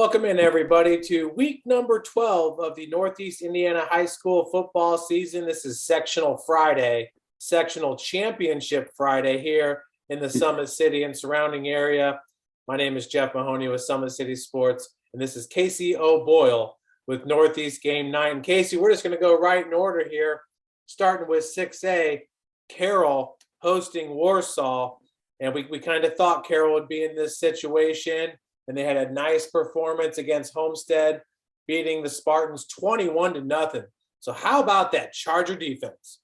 Welcome in, everybody, to week number 12 of the Northeast Indiana High School football season. This is Sectional Friday, Sectional Championship Friday here in the Summit City and surrounding area. My name is Jeff Mahoney with Summit City Sports, and this is Casey O'Boyle with Northeast Game Night. And Casey, we're just going to go right in order here, starting with 6A, Carroll hosting Warsaw. And we kind of thought Carroll would be in this situation. And they had a nice performance against Homestead, beating the Spartans 21-0. So how about that Charger defense?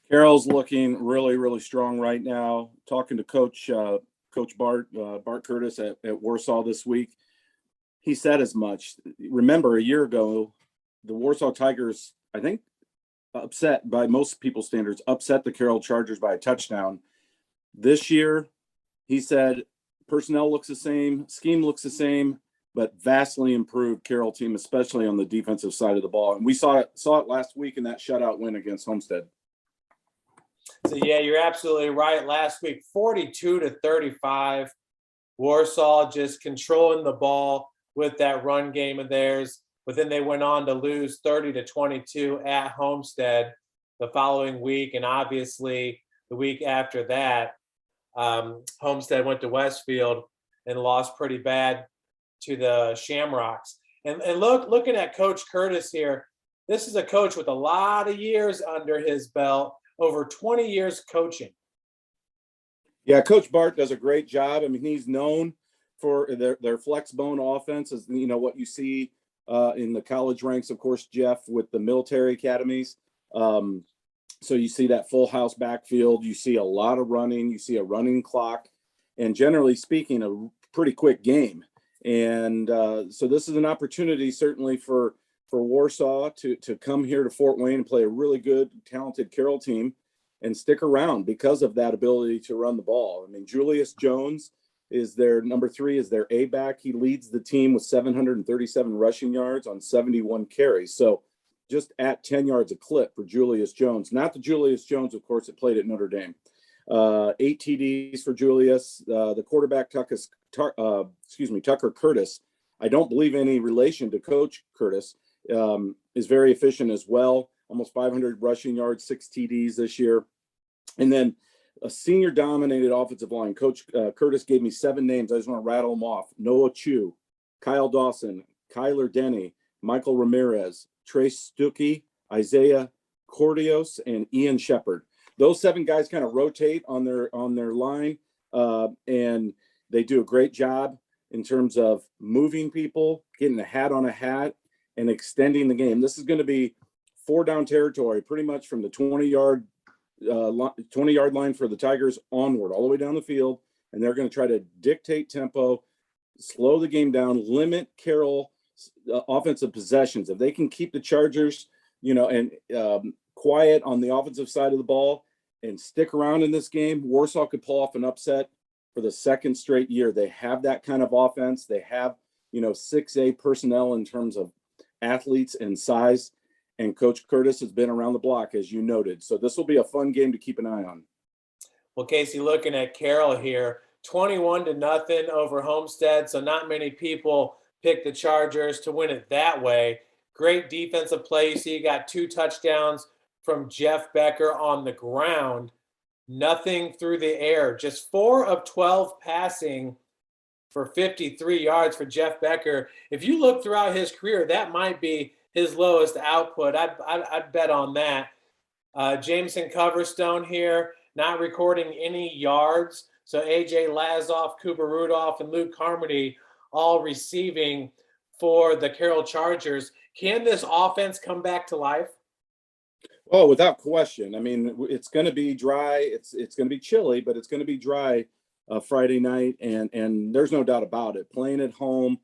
Carroll's looking really, really strong right now. Talking to Coach Bart Curtis at Warsaw this week, he said as much. Remember, a year ago, the Warsaw Tigers, I think, upset by most people's standards, upset the Carroll Chargers by a touchdown. This year, he said, personnel looks the same, scheme looks the same, but vastly improved Carroll team, especially on the defensive side of the ball. And we saw it last week in that shutout win against Homestead. So, yeah, you're absolutely right. Last week, 42-35. Warsaw just controlling the ball with that run game of theirs. But then they went on to lose 30-22 at Homestead the following week. And obviously the week after that, Homestead went to Westfield and lost pretty bad to the Shamrocks. And looking at Coach Curtis here, this is a coach with a lot of years under his belt, over 20 years coaching. Yeah, Coach Bart does a great job. I mean, he's known for their flex bone offense, as you know, what you see in the college ranks, of course, Jeff, with the military academies. So you see that full house backfield, you see a lot of running, you see a running clock, and generally speaking, a pretty quick game. And so this is an opportunity certainly for Warsaw to come here to Fort Wayne and play a really good, talented Carroll team and stick around because of that ability to run the ball. I mean, Julius Jones is their number 3, is their A-back. He leads the team with 737 rushing yards on 71 carries. So just at 10 yards a clip for Julius Jones. Not the Julius Jones, of course, that played at Notre Dame. 8 TDs for Julius. The quarterback, Tucker Curtis, I don't believe any relation to Coach Curtis, is very efficient as well. Almost 500 rushing yards, 6 TDs this year. And then a senior-dominated offensive line. Coach Curtis gave me 7 names. I just want to rattle them off. Noah Chu, Kyle Dawson, Kyler Denny, Michael Ramirez, Trace Stuckey, Isaiah Cordios, and Ian Shepard. Those 7 guys kind of rotate on their line, and they do a great job in terms of moving people, getting a hat on a hat, and extending the game. This is going to be 4-down territory, pretty much from the 20-yard line for the Tigers onward, all the way down the field, and they're going to try to dictate tempo, slow the game down, limit Carroll offensive possessions. If they can keep the Chargers, and quiet on the offensive side of the ball and stick around in this game, Warsaw could pull off an upset for the second straight year. They have that kind of offense. They have, 6A personnel in terms of athletes and size. And Coach Curtis has been around the block, as you noted. So this will be a fun game to keep an eye on. Well, Casey, looking at Carroll here, 21-0 over Homestead. So not many people pick the Chargers to win it that way. Great defensive play. You see, you got 2 touchdowns from Jeff Becker on the ground. Nothing through the air. Just 4 of 12 passing for 53 yards for Jeff Becker. If you look throughout his career, that might be his lowest output. I'd bet on that. Jameson Coverstone here, not recording any yards. So A.J. Lazoff, Cooper Rudolph, and Luke Carmody all receiving for the Carroll Chargers. Can this offense come back to life? Oh, without question. I mean, it's going to be dry. It's going to be chilly, but it's going to be dry Friday night, and there's no doubt about it. Playing at home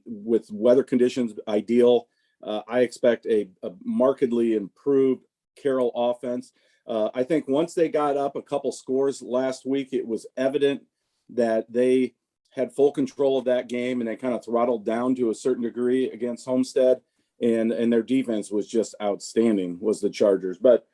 with weather conditions ideal, I expect a markedly improved Carroll offense. I think once they got up a couple scores last week, it was evident that they had full control of that game, and they kind of throttled down to a certain degree against Homestead, and their defense was just outstanding, was the Chargers. But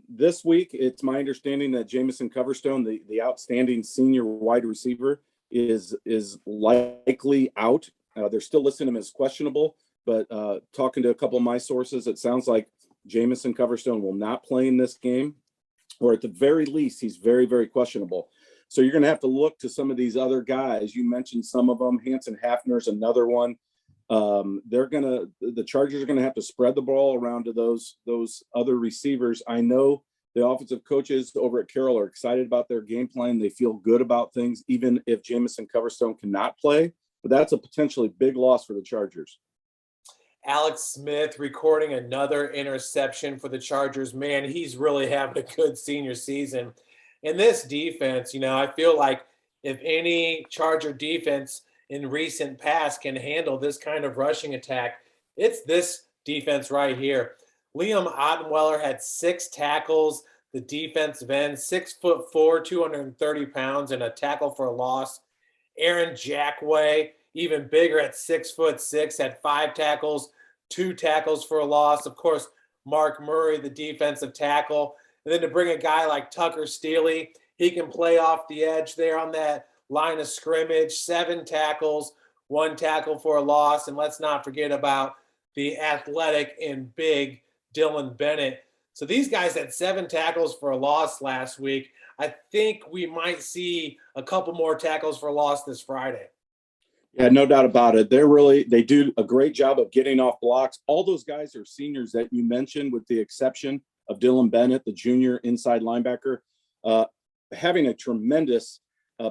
this week, it's my understanding that Jameson Coverstone, the outstanding senior wide receiver, is likely out. They're still listing him as questionable, but talking to a couple of my sources, it sounds like Jamison Coverstone will not play in this game, or at the very least, he's very, very questionable. So you're going to have to look to some of these other guys. You mentioned some of them. Hanson Hafner's another one. The Chargers are going to have to spread the ball around to those other receivers. I know the offensive coaches over at Carroll are excited about their game plan. They feel good about things, even if Jamison Coverstone cannot play. But that's a potentially big loss for the Chargers. Alex Smith recording another interception for the Chargers. Man, he's really having a good senior season. In this defense, I feel like if any Charger defense in recent past can handle this kind of rushing attack, it's this defense right here. Liam Ottenweller had 6 tackles. The defensive end, 6'4", 230 pounds, and a tackle for a loss. Aaron Jackway, even bigger at 6'6", had 5 tackles, 2 tackles for a loss. Of course, Mark Murray, the defensive tackle. And then to bring a guy like Tucker Steele, he can play off the edge there on that line of scrimmage. 7 tackles, 1 tackle for a loss. And let's not forget about the athletic and big Dylan Bennett. So these guys had 7 tackles for a loss last week. I think we might see a couple more tackles for a loss this Friday. Yeah, no doubt about it. They do a great job of getting off blocks. All those guys are seniors that you mentioned, with the exception of Dylan Bennett, the junior inside linebacker, having a tremendous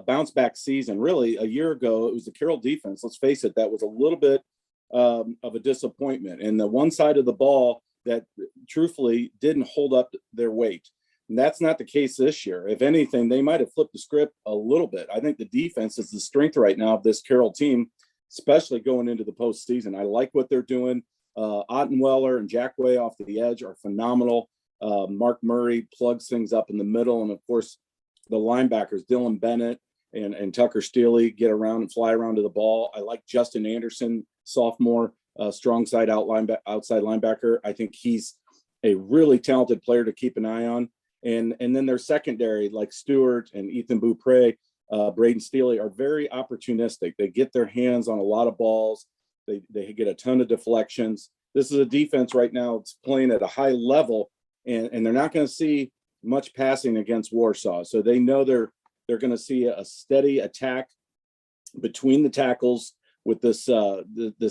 bounce back season. Really, a year ago, it was the Carroll defense. Let's face it, that was a little bit of a disappointment. And the one side of the ball that truthfully didn't hold up their weight. And that's not the case this year. If anything, they might have flipped the script a little bit. I think the defense is the strength right now of this Carroll team, especially going into the postseason. I like what they're doing. Ottenweller and Jackway off the edge are phenomenal. Mark Murray plugs things up in the middle. And of course, the linebackers, Dylan Bennett and Tucker Steele, get around and fly around to the ball. I like Justin Anderson, sophomore, strong side outside linebacker. I think he's a really talented player to keep an eye on. And then their secondary, like Stewart and Ethan Beaupre, Braden Steele, are very opportunistic. They get their hands on a lot of balls. They get a ton of deflections. This is a defense right now that's playing at a high level, and they're not going to see much passing against Warsaw. So they know they're going to see a steady attack between the tackles with this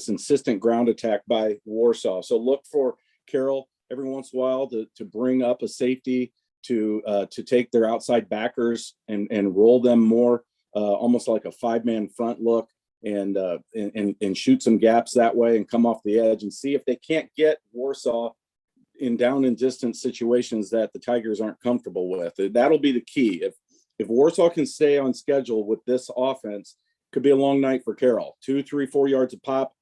insistent ground attack by Warsaw. So look for Carroll every once in a while to bring up a safety, to take their outside backers and roll them more, almost like a 5-man front look, and shoot some gaps that way and come off the edge and see if they can't get Warsaw in down and distance situations that the Tigers aren't comfortable with. That'll be the key. If Warsaw can stay on schedule with this offense, could be a long night for Carroll. 2, 3, 4 yards a pop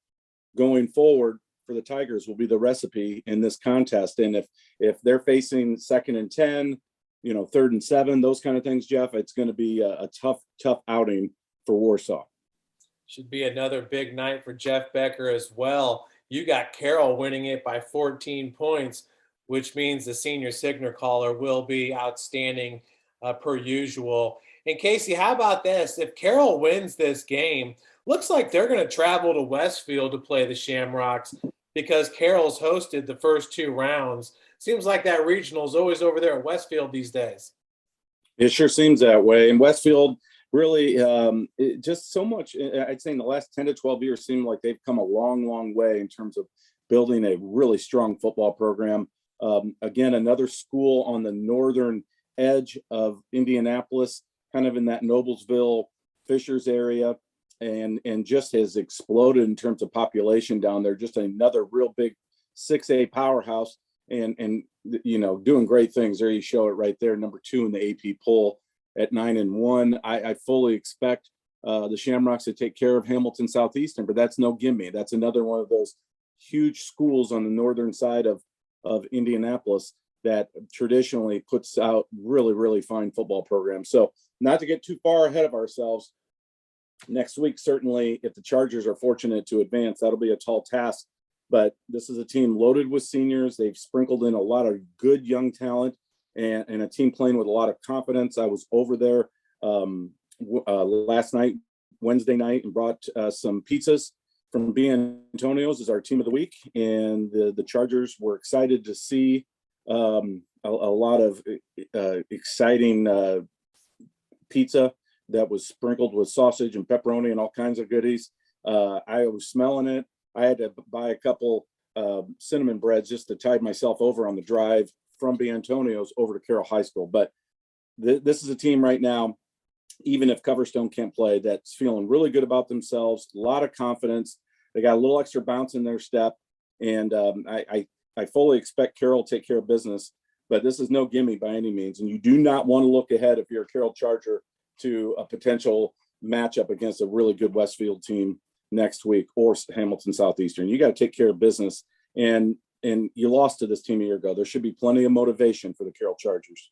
going forward for the Tigers will be the recipe in this contest. And if they're facing 2nd and 10, 3rd and 7, those kind of things, Jeff, it's going to be a tough outing for Warsaw. Should be another big night for Jeff Becker as well. You got Carroll winning it by 14 points, which means the senior signal caller will be outstanding per usual. And Casey, how about this? If Carroll wins this game, looks like they're going to travel to Westfield to play the Shamrocks, because Carroll's hosted the first 2 rounds. Seems like that regional is always over there at Westfield these days. It sure seems that way. And Westfield really just so much, I'd say in the last 10 to 12 years, seem like they've come a long, long way in terms of building a really strong football program. Again, another school on the northern edge of Indianapolis, kind of in that Noblesville, Fishers area, and just has exploded in terms of population down there. Just another real big 6A powerhouse, and doing great things. There you show it right there, number 2 in the AP poll at 9-1. I fully expect the Shamrocks to take care of Hamilton Southeastern, but that's no gimme. That's another one of those huge schools on the northern side of Indianapolis that traditionally puts out really, really fine football programs. So not to get too far ahead of ourselves, next week, certainly, if the Chargers are fortunate to advance, that'll be a tall task. But this is a team loaded with seniors. They've sprinkled in a lot of good young talent and a team playing with a lot of confidence. I was over there last night Wednesday night and brought some pizzas from B. Antonio's as our team of the week. And the Chargers were excited to see a lot of exciting pizza that was sprinkled with sausage and pepperoni and all kinds of goodies. I was smelling it. I had to buy a couple cinnamon breads just to tide myself over on the drive from B. Antonio's over to Carroll High School. But this is a team right now, even if Coverstone can't play, that's feeling really good about themselves, a lot of confidence. They got a little extra bounce in their step. And I fully expect Carroll to take care of business, but this is no gimme by any means. And you do not want to look ahead if you're a Carroll Charger to a potential matchup against a really good Westfield team next week or Hamilton Southeastern. You got to take care of business. And you lost to this team a year ago. There should be plenty of motivation for the Carroll Chargers.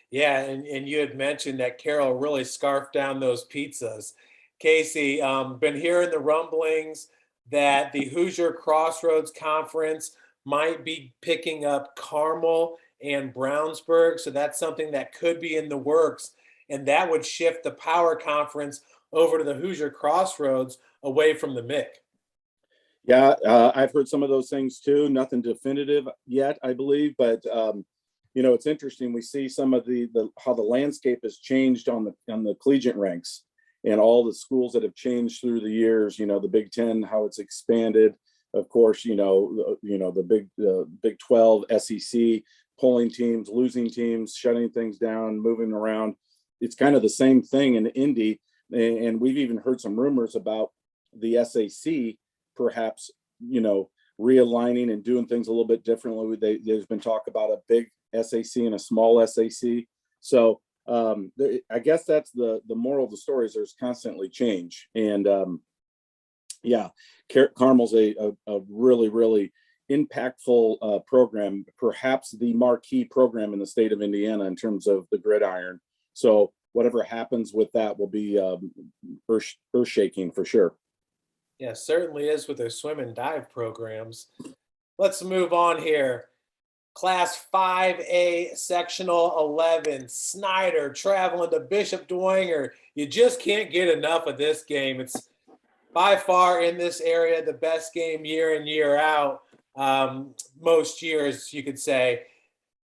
Yeah, and you had mentioned that Carroll really scarfed down those pizzas. Casey, been hearing the rumblings that the Hoosier Crossroads Conference might be picking up Carmel and Brownsburg. So that's something that could be in the works. And that would shift the Power Conference over to the Hoosier Crossroads away from the MIC. Yeah, I've heard some of those things too. Nothing definitive yet, I believe. But, it's interesting. We see some of how the landscape has changed on the collegiate ranks and all the schools that have changed through the years, the Big Ten, how it's expanded. Of course, the Big 12, SEC, pulling teams, losing teams, shutting things down, moving around. It's kind of the same thing in Indy. And we've even heard some rumors about the SAC perhaps, realigning and doing things a little bit differently. There's been talk about a big SAC and a small SAC. So I guess that's the moral of the story is there's constantly change. And Carmel's a really, really impactful program, perhaps the marquee program in the state of Indiana in terms of the gridiron. So whatever happens with that will be earth-shaking for sure. Yeah, certainly is with their swim and dive programs. Let's move on here. Class 5A, Sectional 11, Snider traveling to Bishop Dwenger. You just can't get enough of this game. It's by far in this area the best game year in, year out, most years, you could say.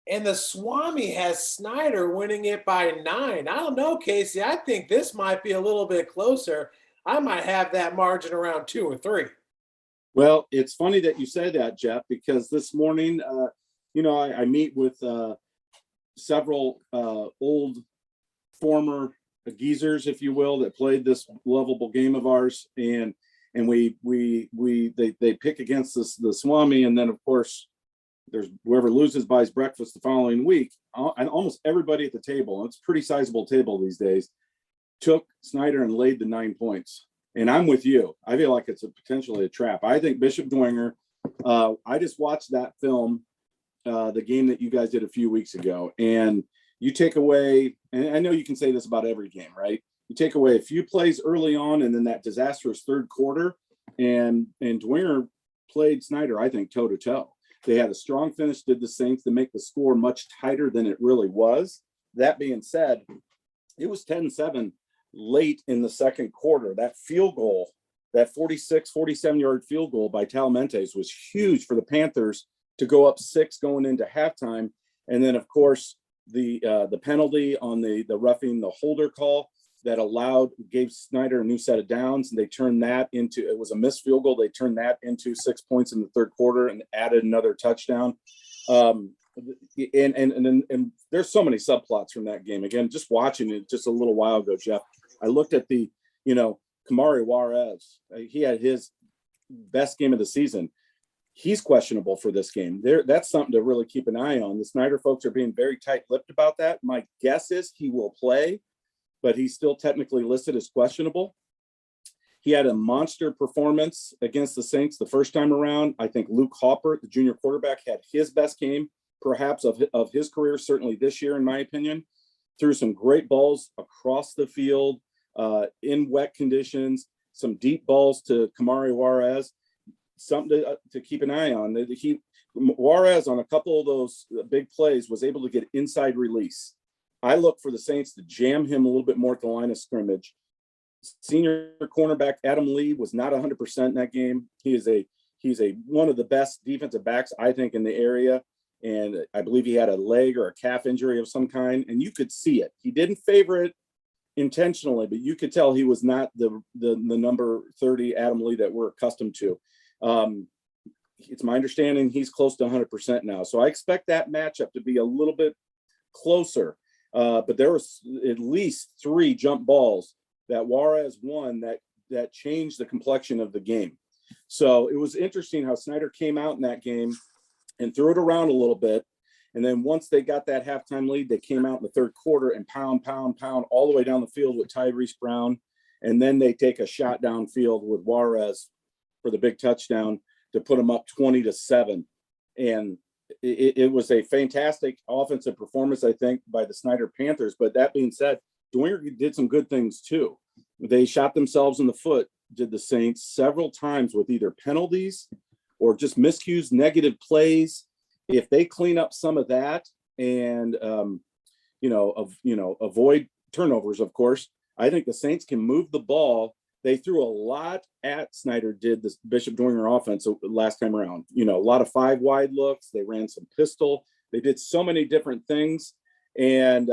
And the Swami has Snider winning it by 9. I don't know, Casey. I think this might be a little bit closer. I might have that margin around 2 or 3. Well, it's funny that you say that, Jeff, because this morning, I meet with several old former geezers, if you will, that played this lovable game of ours, and they pick against the Swami, and then of course there's whoever loses buys breakfast the following week. And almost everybody at the table, and it's a pretty sizable table these days, took Snider and laid the 9 points. And I'm with you. I feel like it's potentially a trap. I think Bishop Dwenger, I just watched that film, the game that you guys did a few weeks ago, and you take away, and I know you can say this about every game, right? You take away a few plays early on and then that disastrous third quarter, and Dwenger played Snider, I think, toe to toe. They had a strong finish, did the Saints to make the score much tighter than it really was. That being said, it was 10-7 late in the second quarter. That field goal, that 47-yard field goal by Talamentes was huge for the Panthers to go up 6 going into halftime. And then, of course, the penalty on the roughing the holder call that gave Snider a new set of downs, and they turned that into, it was a missed field goal. They turned that into 6 points in the third quarter and added another touchdown. And there's so many subplots from that game. Again, just watching it just a little while ago, Jeff, I looked at Kamari Juarez. He had his best game of the season. He's questionable for this game. That's something to really keep an eye on. The Snider folks are being very tight-lipped about that. My guess is he will play, but he's still technically listed as questionable. He had a monster performance against the Saints the first time around. I think Luke Hopper, the junior quarterback, had his best game, perhaps of his career, certainly this year, in my opinion. Threw some great balls across the field in wet conditions, some deep balls to Kamari Juarez. Something to keep an eye on. Juarez on a couple of those big plays was able to get inside release. I look for the Saints to jam him a little bit more at the line of scrimmage, Senior cornerback Adam Lee was not 100% in that game. He's one of the best defensive backs, I think, in the area. And I believe he had a leg or a calf injury of some kind, and you could see it. He didn't favor it intentionally, but you could tell he was not the number 30 Adam Lee that we're accustomed to. It's my understanding he's close to 100% now. So I expect that matchup to be a little bit closer. But there was at least 3 jump balls that Juarez won that changed the complexion of the game. So it was interesting how Snider came out in that game and threw it around a little bit. And then once they got that halftime lead, they came out in the third quarter and pound all the way down the field with Tyrese Brown. And then they take a shot downfield with Juarez for the big touchdown to put them up 20-7. And it was a fantastic offensive performance, I think, by the Snider Panthers. But that being said, Dwenger did some good things too. They shot themselves in the foot, did the Saints, several times with either penalties or just miscues, negative plays. If they clean up some of that and avoid turnovers, of course, I think the Saints can move the ball. They threw a lot at Snider, did this Bishop Dwenger offense last time around. A lot of 5 wide looks. They ran some pistol. They did so many different things. And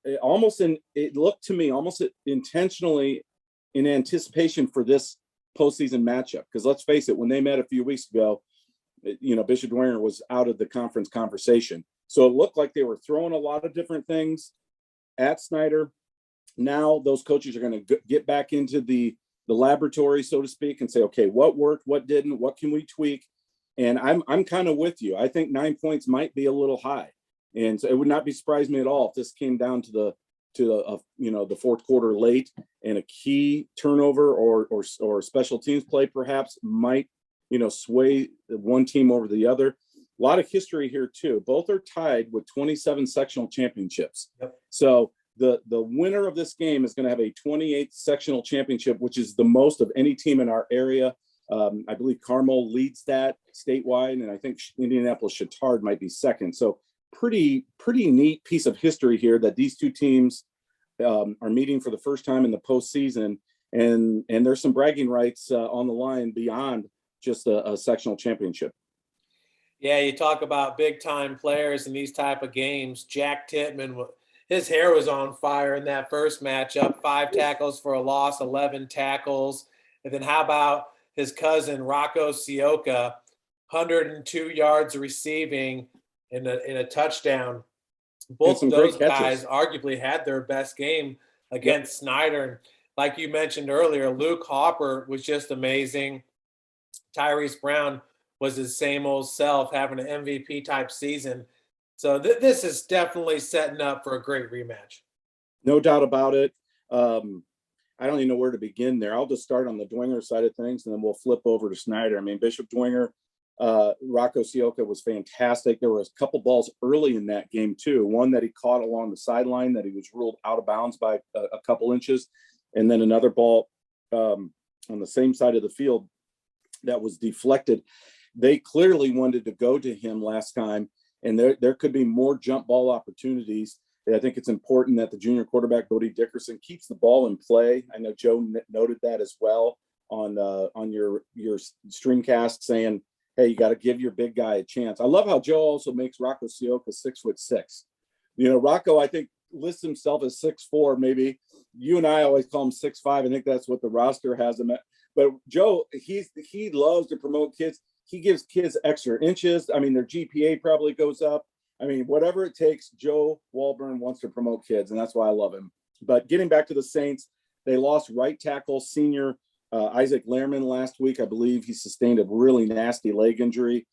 it looked to me almost intentionally in anticipation for this postseason matchup. Because let's face it, when they met a few weeks ago, Bishop Dwenger was out of the conference conversation. So it looked like they were throwing a lot of different things at Snider. Now those coaches are going to get back into the laboratory, so to speak, and say, okay, what worked, what didn't, what can we tweak? And I'm kind of with you. I think 9 points might be a little high. And so it would not be surprise me at all if this came down to the fourth quarter late, and a key turnover or special teams play perhaps might sway one team over the other. A lot of history here too. Both are tied with 27 sectional championships. Yep. So the winner of this game is going to have a 28th sectional championship, which is the most of any team in our area. I believe Carroll leads that statewide, and I think Indianapolis Chatard might be second. So pretty neat piece of history here that these two teams are meeting for the first time in the postseason, and there's some bragging rights on the line beyond just a sectional championship. Yeah, you talk about big time players in these type of games. Jack Tittman, his hair was on fire in that first matchup. 5 tackles for a loss, 11 tackles. And then how about his cousin Rocco Sioka, 102 yards receiving in a touchdown. Both of those guys arguably had their best game against Snider. And like you mentioned earlier, Luke Hopper was just amazing. Tyrese Brown was his same old self, having an MVP type season. So this is definitely setting up for a great rematch. No doubt about it. I don't even know where to begin there. I'll just start on the Dwenger side of things, and then we'll flip over to Snider. I mean, Bishop Dwenger, Rocco Sioka was fantastic. There was a couple balls early in that game too. One that he caught along the sideline that he was ruled out of bounds by a couple inches. And then another ball on the same side of the field that was deflected. They clearly wanted to go to him last time, and there could be more jump ball opportunities. I think it's important that the junior quarterback, Bodie Dickerson, keeps the ball in play. I know Joe noted that as well on your streamcast, saying, hey, you got to give your big guy a chance. I love how Joe also makes Rocco Sioka 6'6". Rocco, I think, lists himself as 6'4", maybe. You and I always call him 6'5". I think that's what the roster has him at. But Joe, he loves to promote kids. He gives kids extra inches. I mean, their GPA probably goes up. I mean, whatever it takes, Joe Walburn wants to promote kids, and that's why I love him. But getting back to the Saints, they lost right tackle senior Isaac Lehrman last week. I believe he sustained a really nasty leg injury.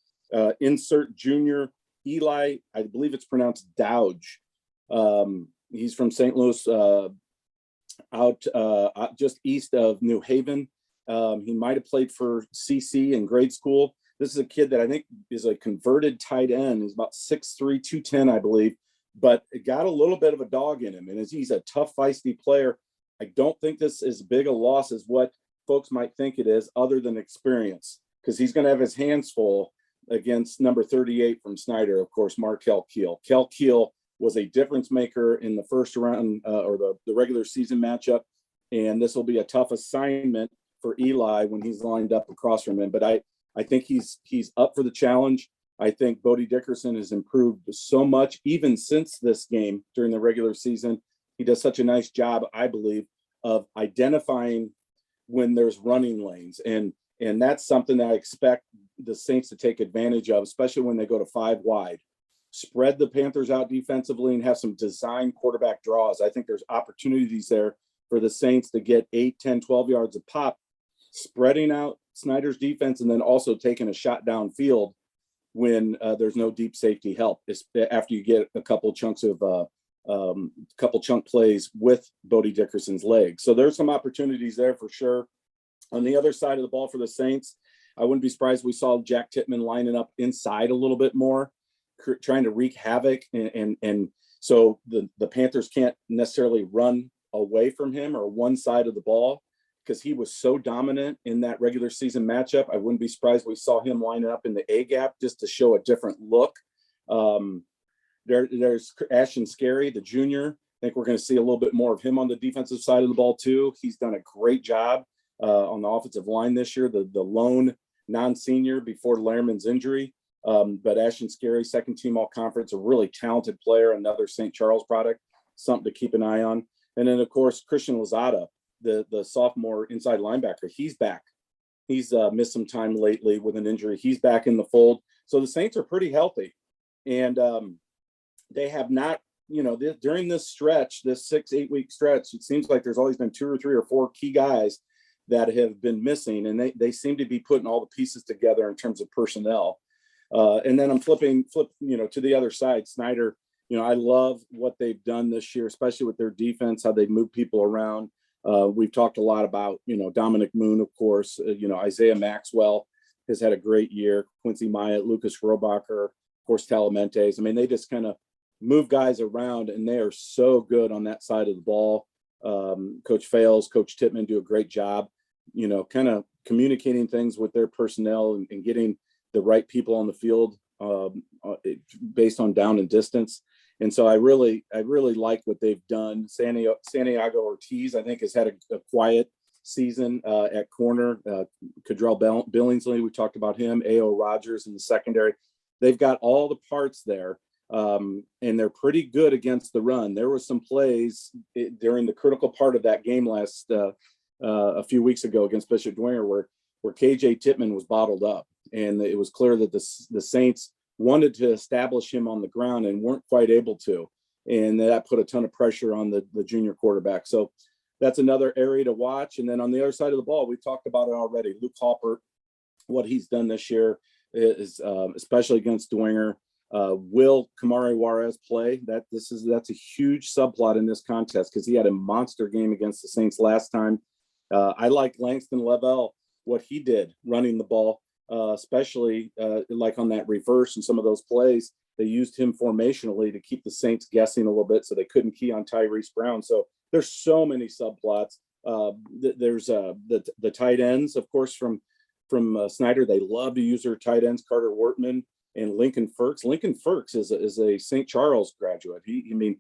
Insert junior Eli, I believe it's pronounced Dowge. He's from St. Louis, out just east of New Haven. He might have played for CC in grade school. This is a kid that I think is a converted tight end. He's about 6'3", 210, I believe, but it got a little bit of a dog in him. And as he's a tough, feisty player, I don't think this is big a loss as what folks might think it is, other than experience, because he's going to have his hands full against number 38 from Snider, of course, Markel Keel. Kel Keel was a difference maker in the first round or the regular season matchup. and this will be a tough assignment for Eli when he's lined up across from him. But I think he's up for the challenge. I think Bodie Dickerson has improved so much even since this game during the regular season. He does such a nice job, I believe, of identifying when there's running lanes. And that's something that I expect the Saints to take advantage of, especially when they go to 5 wide. Spread the Panthers out defensively and have some design quarterback draws. I think there's opportunities there for the Saints to get 8, 10, 12 yards a pop, spreading out Snider's defense and then also taking a shot downfield when there's no deep safety help. It's after you get a couple chunks of couple chunk plays with Bodie Dickerson's legs. So there's some opportunities there for sure. On the other side of the ball for the Saints, I wouldn't be surprised we saw Jack Tittman lining up inside a little bit more, trying to wreak havoc. And so the Panthers can't necessarily run away from him or one side of the ball because he was so dominant in that regular season matchup. I wouldn't be surprised we saw him lining up in the A gap just to show a different look. There's Ashton Scary, the junior. I think we're going to see a little bit more of him on the defensive side of the ball too. He's done a great job on the offensive line this year, the lone non-senior before Lehrman's injury. But Ashton Scary, second team all conference, a really talented player, another St. Charles product, something to keep an eye on. And then of course, Christian Lozada, the sophomore inside linebacker, he's back. He's missed some time lately with an injury. He's back in the fold. So the Saints are pretty healthy. And they have not, during this stretch, this 6-8 week stretch, it seems like there's always been 2 or 3 or 4 key guys that have been missing, and they seem to be putting all the pieces together in terms of personnel. And then I'm flipping, to the other side. Snider, I love what they've done this year, especially with their defense, how they move people around. We've talked a lot about, Dominic Moon, of course, Isaiah Maxwell has had a great year. Quincy Myatt, Lucas Robacher, of course, Talamentes. I mean, they just kind of move guys around, and they are so good on that side of the ball. Coach Fales, Coach Tittman do a great job, kind of communicating things with their personnel and getting the right people on the field based on down and distance. And so I really like what they've done. Santiago Ortiz, I think, has had a quiet season at corner. Cadrell Billingsley, we talked about him. A.O. Rogers in the secondary. They've got all the parts there. And they're pretty good against the run. There were some plays during the critical part of that game last a few weeks ago against Bishop Dwenger where KJ Tittman was bottled up, and it was clear that the Saints wanted to establish him on the ground and weren't quite able to, and that put a ton of pressure on the junior quarterback. So that's another area to watch. And then on the other side of the ball, we've talked about it already. Luke Halpert, what he's done this year is especially against Dwenger. Will Kamari Juarez play? That's a huge subplot in this contest because he had a monster game against the Saints last time. I like Langston Lavelle, what he did running the ball, especially like on that reverse and some of those plays. They used him formationally to keep the Saints guessing a little bit so they couldn't key on Tyrese Brown. So there's so many subplots. There's the tight ends, of course, from Snider. They love to use their tight ends, Carter Wortman and Lincoln Ferks. Lincoln Ferks is a St. Charles graduate. He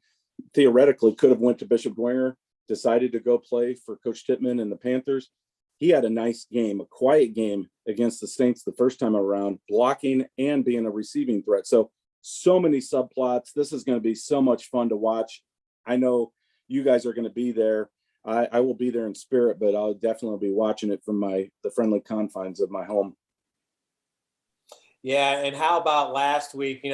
theoretically could have went to Bishop Dwenger, decided to go play for Coach Tittman and the Panthers. He had a nice game, a quiet game against the Saints the first time around, blocking and being a receiving threat. So many subplots. This is going to be so much fun to watch. I know you guys are going to be there. I will be there in spirit, but I'll definitely be watching it from the friendly confines of my home. Yeah, and how about last week?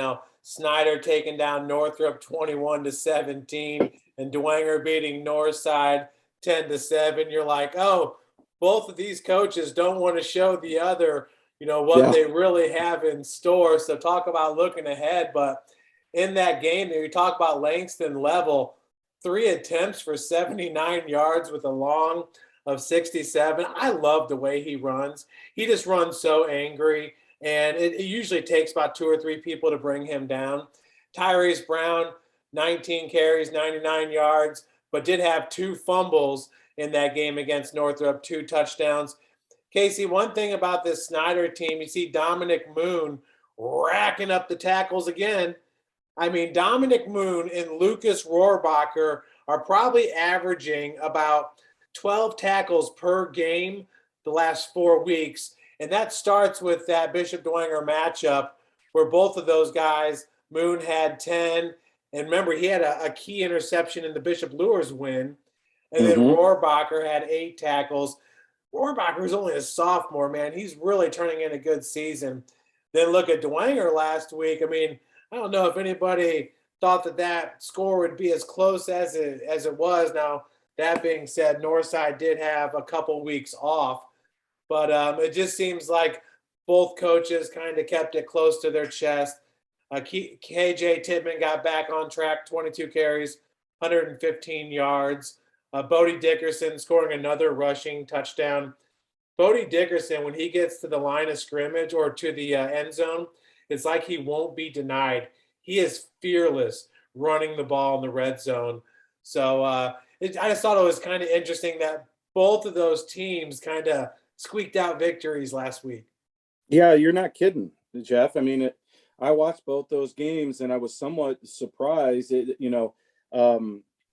Snider taking down Northrop 21-17, and Dwenger beating Northside 10-7. You're like, oh, both of these coaches don't want to show the other, what they really have in store. So talk about looking ahead. But in that game, you talk about Langston Level, 3 attempts for 79 yards with a long of 67. I love the way he runs. He just runs so angry. And it usually takes about 2 or 3 people to bring him down. Tyrese Brown, 19 carries, 99 yards, but did have 2 fumbles in that game against Northrop, 2 touchdowns. Casey, one thing about this Snider team, you see Dominic Moon racking up the tackles again. I mean, Dominic Moon and Lucas Rohrbacher are probably averaging about 12 tackles per game the last 4 weeks. And that starts with that Bishop Dwenger matchup where both of those guys, Moon had 10. And remember, he had a key interception in the Bishop Luers win. And then Rohrbacher had 8 tackles. Rohrbacher is only a sophomore, man. He's really turning in a good season. Then look at Dwenger last week. I mean, I don't know if anybody thought that score would be as close as it was. Now, that being said, Northside did have a couple weeks off. But it just seems like both coaches kind of kept it close to their chest. KJ Tidman got back on track, 22 carries, 115 yards. Bodie Dickerson scoring another rushing touchdown. Bodie Dickerson, when he gets to the line of scrimmage or to the end zone, it's like he won't be denied. He is fearless running the ball in the red zone. So I just thought it was kind of interesting that both of those teams kind of squeaked out victories last week. Yeah, you're not kidding, Jeff. I mean, I watched both those games and I was somewhat surprised.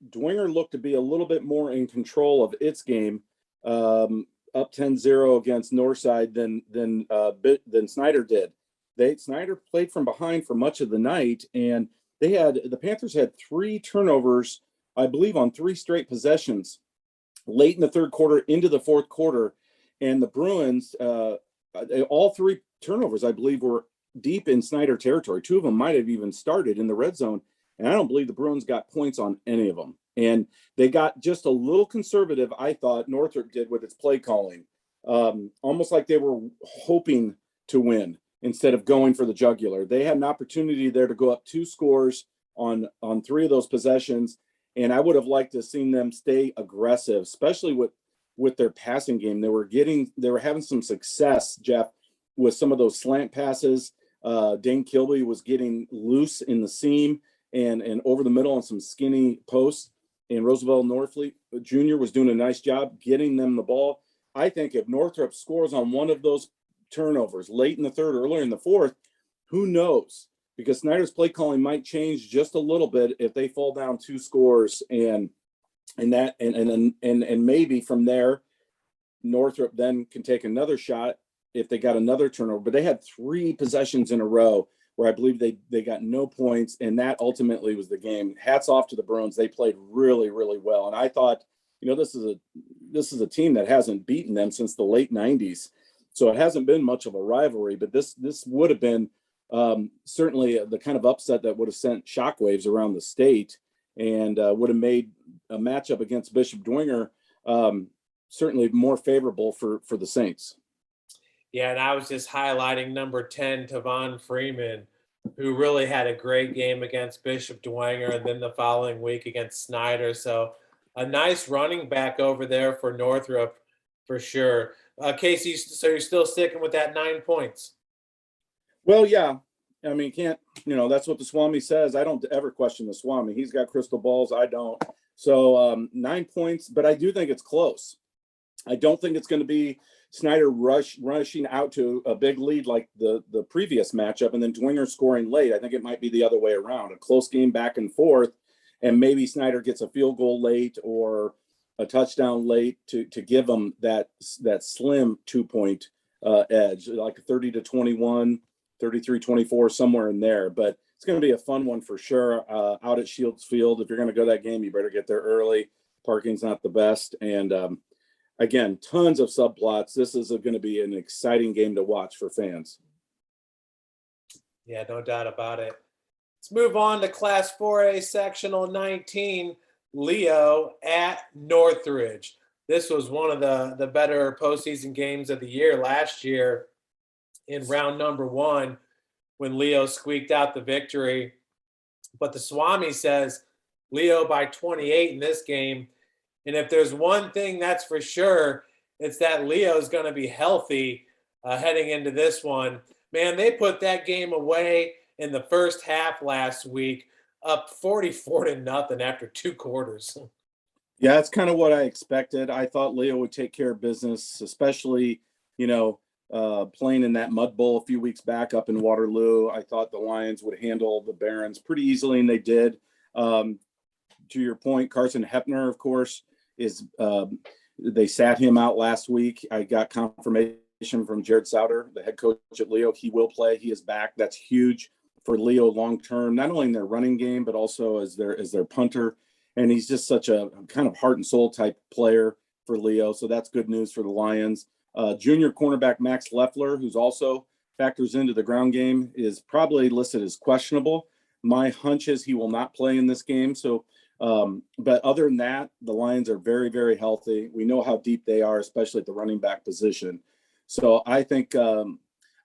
Dwenger looked to be a little bit more in control of its game, up 10-0 against Northside than Snider did. Snider played from behind for much of the night, and the Panthers had 3 turnovers, I believe, on 3 straight possessions late in the third quarter into the fourth quarter. And the Bruins, all 3 turnovers, I believe, were deep in Snider territory. 2 of them might have even started in the red zone. And I don't believe the Bruins got points on any of them. And they got just a little conservative, I thought, Northridge did with its play calling. Almost like they were hoping to win instead of going for the jugular. They had an opportunity there to go up 2 scores on 3 of those possessions. And I would have liked to have seen them stay aggressive, especially with their passing game. They were having some success, Jeff, with some of those slant passes. Dane Kilby was getting loose in the seam and over the middle on some skinny posts. And Roosevelt Northfleet Jr. was doing a nice job getting them the ball. I think if Northrop scores on one of those turnovers late in the third, earlier in the fourth, who knows? Because Snider's play calling might change just a little bit if they fall down 2 scores and maybe from there, Northrop then can take another shot if they got another turnover. But they had 3 possessions in a row where I believe they got no points, and that ultimately was the game. Hats off to the Bruins. They played really, really well. And I thought, this is a team that hasn't beaten them since the late 90s. So it hasn't been much of a rivalry, but this would have been certainly the kind of upset that would have sent shockwaves around the state and would have made a matchup against Bishop Dwenger certainly more favorable for the Saints. Yeah, and I was just highlighting number 10, Tavon Freeman, who really had a great game against Bishop Dwenger and then the following week against Snider. So a nice running back over there for Northrop for sure. Casey, so you're still sticking with that 9 points? Well, yeah. I mean, that's what the Swami says. I don't ever question the Swami. He's got crystal balls. I don't. So 9 points, but I do think it's close. I don't think it's going to be Snider rushing out to a big lead like the previous matchup and then Dwenger scoring late. I think it might be the other way around, a close game back and forth, and maybe Snider gets a field goal late or a touchdown late to give them that slim 2-point edge, like 30-21, 33-24, somewhere in there. But it's going to be a fun one for sure out at Shields Field. If you're going to go to that game, you better get there early. Parking's not the best. And again, tons of subplots. This is going to be an exciting game to watch for fans. Yeah, no doubt about it. Let's move on to Class 4A Sectional 19, Leo at Northridge. This was one of the better postseason games of the year last year in round number 1 when Leo squeaked out the victory. But the Swami says Leo by 28 in this game. And if there's one thing that's for sure, it's that Leo's going to be healthy heading into this one. Man, they put that game away in the first half last week, up 44-0 after 2 quarters. Yeah, that's kind of what I expected. I thought Leo would take care of business, especially, playing in that mud bowl a few weeks back up in Waterloo. I thought the Lions would handle the Barons pretty easily, and they did. To your point, Carson Hepner, of course, is They sat him out last week. I got confirmation from Jared Souter, the head coach at Leo. He will play. He is back. That's huge for Leo long term, not only in their running game, but also as their punter. And he's just such a kind of heart and soul type player for Leo. So that's good news for the Lions. Junior cornerback Max Leffler, who's also factors into the ground game, is probably listed as questionable. My hunch is he will not play in this game. So, but other than that, the Lions are very, very healthy. We know how deep they are, especially at the running back position. So I think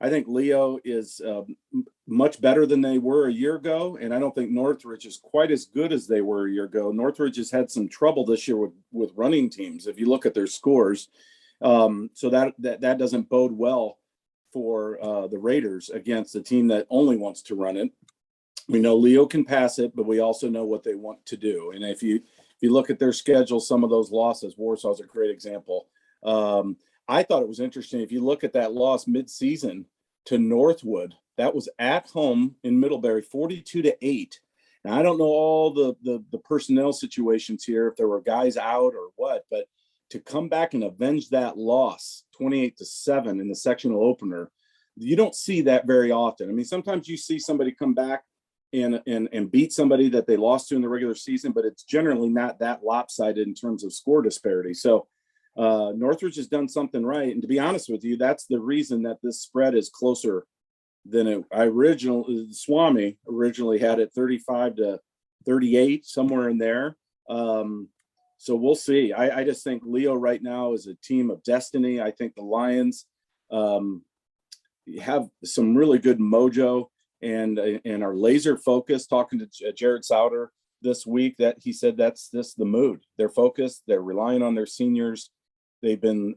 Leo is much better than they were a year ago, and I don't think Northridge is quite as good as they were a year ago. Northridge has had some trouble this year with running teams. If you look at their scores, so that doesn't bode well for the Raiders against a team that only wants to run it. We know Leo can pass it, but we also know what they want to do. And if you look at their schedule, some of those losses, Warsaw is a great example. I thought it was interesting. If you look at that loss midseason to Northwood, that was at home in Middlebury, 42-8. Now, I don't know all the personnel situations here, if there were guys out or what, but to come back and avenge that loss, 28-7 in the sectional opener, you don't see that very often. I mean, sometimes you see somebody come back and beat somebody that they lost to in the regular season, but it's generally not that lopsided in terms of score disparity. So Northridge has done something right. And to be honest with you, that's the reason that this spread is closer than Swami originally had it 35-38, somewhere in there. So we'll see. I just think Leo right now is a team of destiny. I think the Lions have some really good mojo and are laser focused. Talking to Jared Souter this week, that he said that's the mood. They're focused. They're relying on their seniors. They've been,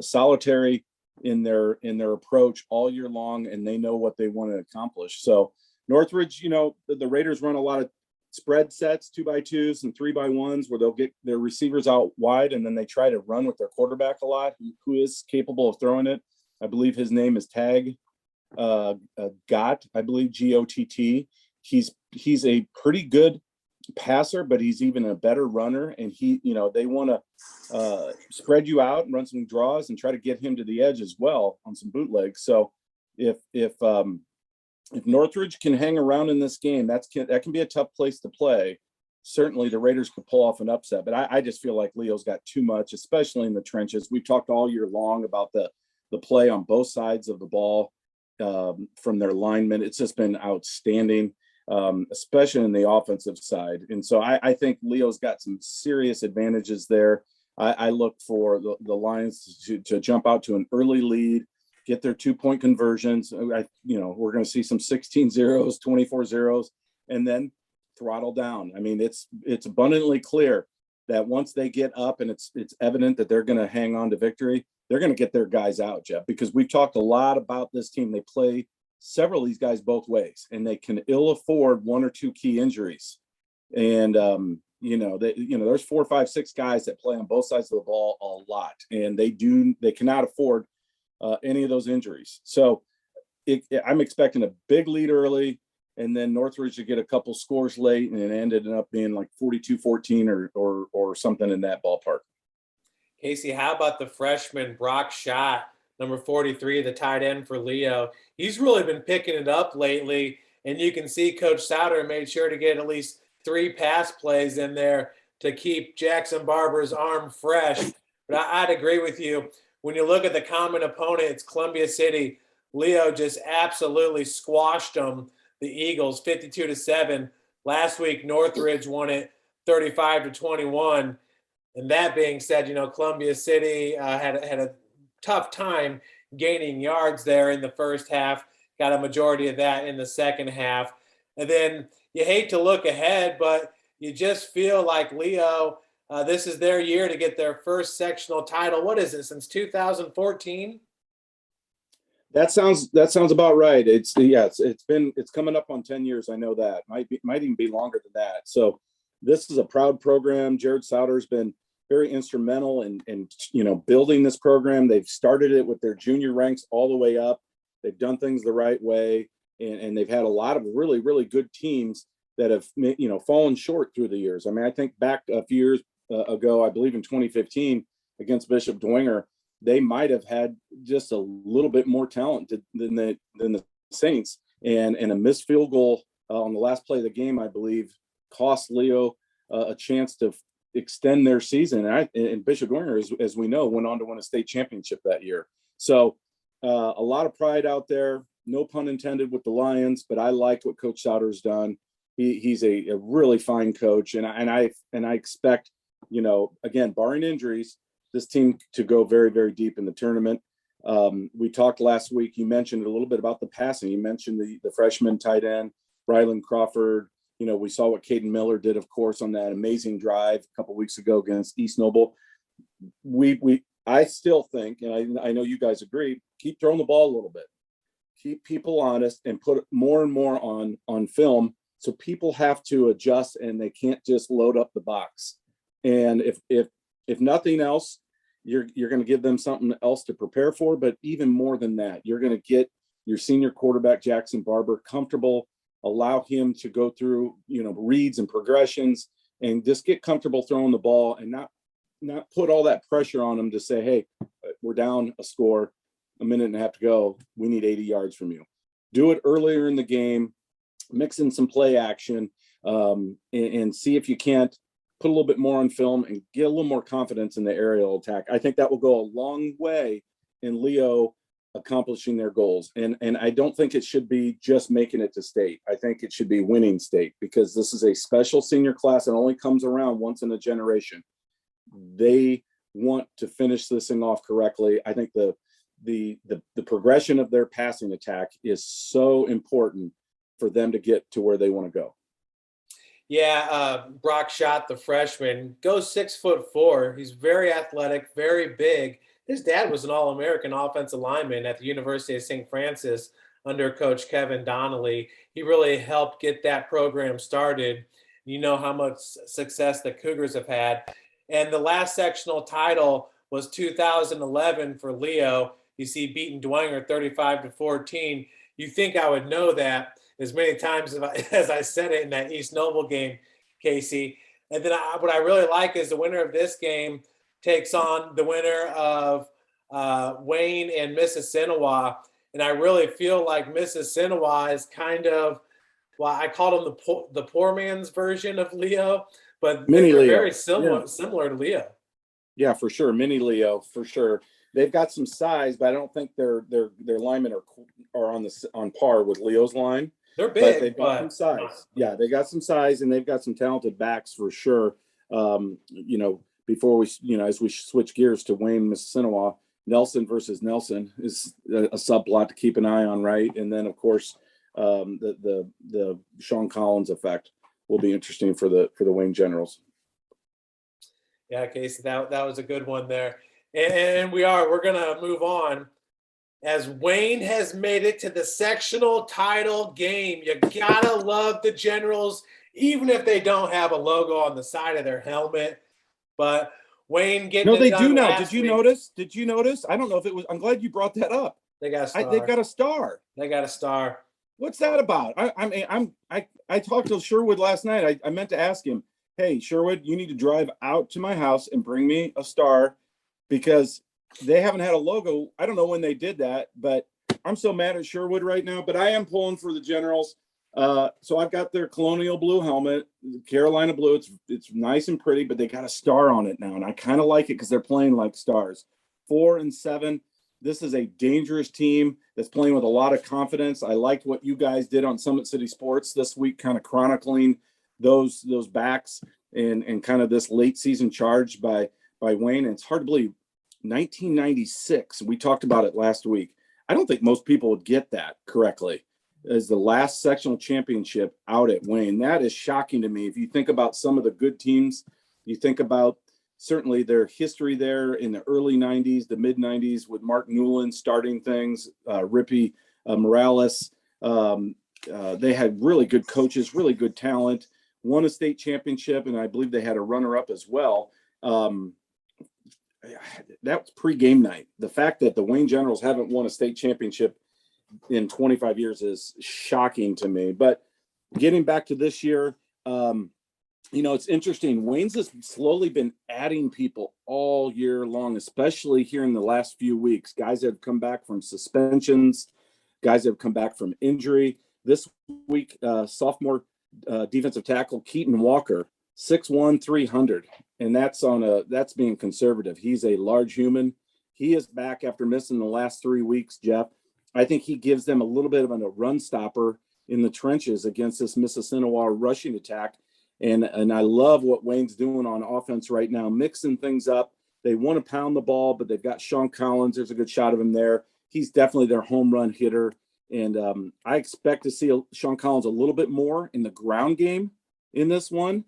solitary in their approach all year long, and they know what they want to accomplish. So Northridge, the Raiders run a lot of spread sets, 2x2s and 3x1s, where they'll get their receivers out wide, and then they try to run with their quarterback a lot, who is capable of throwing it. I believe his name is Tag Gott, I believe, Gott. He's a pretty good passer, but he's even a better runner. And they want to spread you out and run some draws and try to get him to the edge as well on some bootlegs. So if Northridge can hang around in this game, that can be a tough place to play. Certainly the Raiders could pull off an upset, but I just feel like Leo's got too much, especially in the trenches. We've talked all year long about the play on both sides of the ball from their linemen. It's just been outstanding, especially in the offensive side. And so I think Leo's got some serious advantages there. I look for the Lions to jump out to an early lead, get their 2-point conversions. We're going to see some 16-0s, 24-0s, and then throttle down. I mean, it's abundantly clear that once they get up and it's evident that they're going to hang on to victory, they're going to get their guys out, Jeff, because we've talked a lot about this team. They play several of these guys both ways, and they can ill afford one or two key injuries. And, there's 4, 5, 6 guys that play on both sides of the ball a lot, and they cannot afford any of those injuries. So I'm expecting a big lead early, and then Northridge to get a couple scores late, and it ended up being like 42-14 or something in that ballpark. Casey, how about the freshman Brock Schott, number 43, the tight end for Leo? He's really been picking it up lately, and you can see Coach Souter made sure to get at least 3 pass plays in there to keep Jackson Barber's arm fresh. But I'd agree with you. When you look at the common opponent, it's Columbia City. Leo just absolutely squashed them, the Eagles, 52-7. Last week, Northridge won it 35-21. And that being said, Columbia City had a tough time gaining yards there in the first half, got a majority of that in the second half. And then you hate to look ahead, but you just feel like Leo, this is their year to get their first sectional title. What is it, since 2014? That sounds about right. It's coming up on 10 years. I know that might even be longer than that. So this is a proud program. Jared Souter's been very instrumental in building this program. They've started it with their junior ranks all the way up. They've done things the right way, and they've had a lot of really, really good teams that have fallen short through the years. I mean, I think back a few years ago, I believe in 2015, against Bishop Dwenger, they might have had just a little bit more talent than the Saints. And a missed field goal on the last play of the game, I believe, cost Leo a chance to extend their season. And Bishop Dwenger, as we know, went on to win a state championship that year. So a lot of pride out there. No pun intended with the Lions, but I like what Coach Sauter's done. He's a really fine coach, and I expect, again, barring injuries, this team to go very, very deep in the tournament. We talked last week. You mentioned a little bit about the passing. You mentioned the freshman tight end, Rylan Crawford. We saw what Caden Miller did, of course, on that amazing drive a couple weeks ago against East Noble. I still think, and I know you guys agree, keep throwing the ball a little bit. Keep people honest and put more and more on film, so people have to adjust and they can't just load up the box. And if nothing else, you're going to give them something else to prepare for. But even more than that, you're going to get your senior quarterback, Jackson Barber, comfortable, allow him to go through, reads and progressions, and just get comfortable throwing the ball and not put all that pressure on him to say, hey, we're down a score, a minute and a half to go, we need 80 yards from you. Do it earlier in the game, mix in some play action, and see if you can't put a little bit more on film and get a little more confidence in the aerial attack. I think that will go a long way in Leo accomplishing their goals. And I don't think it should be just making it to state. I think it should be winning state, because this is a special senior class that only comes around once in a generation. They want to finish this thing off correctly. I think the progression of their passing attack is so important for them to get to where they want to go. Yeah, Brock Schott, the freshman, goes 6'4". He's very athletic, very big. His dad was an All-American offensive lineman at the University of St. Francis under Coach Kevin Donnelly. He really helped get that program started. You know how much success the Cougars have had. And the last sectional title was 2011 for Leo. You see, beating Dwenger 35-14. You think I would know that as many times as I said it in that East Noble game, Casey. And then what I really like is the winner of this game takes on the winner of Wayne and Mississinawa. And I really feel like Mississinawa is kind of, well, I call them the poor man's version of Leo, but Mini they're Leo. very similar to Leo. Yeah, for sure. Mini Leo, for sure. They've got some size, but I don't think their linemen are on par with Leo's line. They're big, but they've got some size. Yeah, they got some size, and they've got some talented backs for sure. Before we, as we switch gears to Wayne, Mississinawa, Nelson versus Nelson is a subplot to keep an eye on, right? And then, of course, the Sean Collins effect will be interesting for the Wayne Generals. Yeah, Casey, that was a good one there. And we're going to move on. As Wayne has made it to the sectional title game, you got to love the Generals, even if they don't have a logo on the side of their helmet. But Wayne getting they it done do now. last Did you week. notice? Did you notice? I don't know if it was. I'm glad you brought that up. They got a star. They've got a star. They got a star. What's that about? I talked to Sherwood last night. I meant to ask him, hey, Sherwood, you need to drive out to my house and bring me a star, because they haven't had a logo. I don't know when they did that, but I'm so mad at Sherwood right now. But I am pulling for the Generals. So I've got their colonial blue helmet, Carolina blue. It's nice and pretty, but they got a star on it now, and I kind of like it because they're playing like stars. 4-7. This is a dangerous team that's playing with a lot of confidence. I liked what you guys did on Summit City Sports this week, kind of chronicling those backs and kind of this late season charge by Wayne. And it's hard to believe, 1996. We talked about it last week. I don't think most people would get that correctly, as the last sectional championship out at Wayne. That is shocking to me. If you think about some of the good teams, you think about certainly their history there in the early 90s, the mid 90s, with Mark Newland starting things, Rippy Morales. They had really good coaches, really good talent, won a state championship, and I believe they had a runner-up as well. That was pre-game night. The fact that the Wayne Generals haven't won a state championship in 25 years is shocking to me. But getting back to this year, It's interesting. Wayne's has slowly been adding people all year long, especially here in the last few weeks. Guys that have come back from suspensions, guys that have come back from injury. This week, sophomore defensive tackle Keaton Walker, 6'1", 300, and that's being conservative. He's a large human. He is back after missing the last 3 weeks, Jeff. I think he gives them a little bit of a run stopper in the trenches against this Mississinawa rushing attack. And I love what Wayne's doing on offense right now, mixing things up. They want to pound the ball, but they've got Sean Collins. There's a good shot of him there. He's definitely their home run hitter. And I expect to see Sean Collins a little bit more in the ground game in this one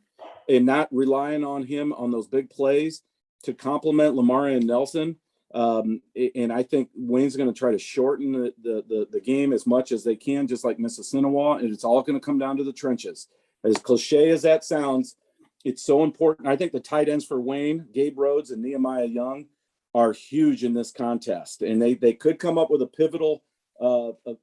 and not relying on him on those big plays to complement Lamar and Nelson. And I think Wayne's going to try to shorten the game as much as they can, just like Mississinawa, and it's all going to come down to the trenches. As cliche as that sounds, it's so important. I think the tight ends for Wayne, Gabe Rhodes and Nehemiah Young, are huge in this contest, and they could come up with a pivotal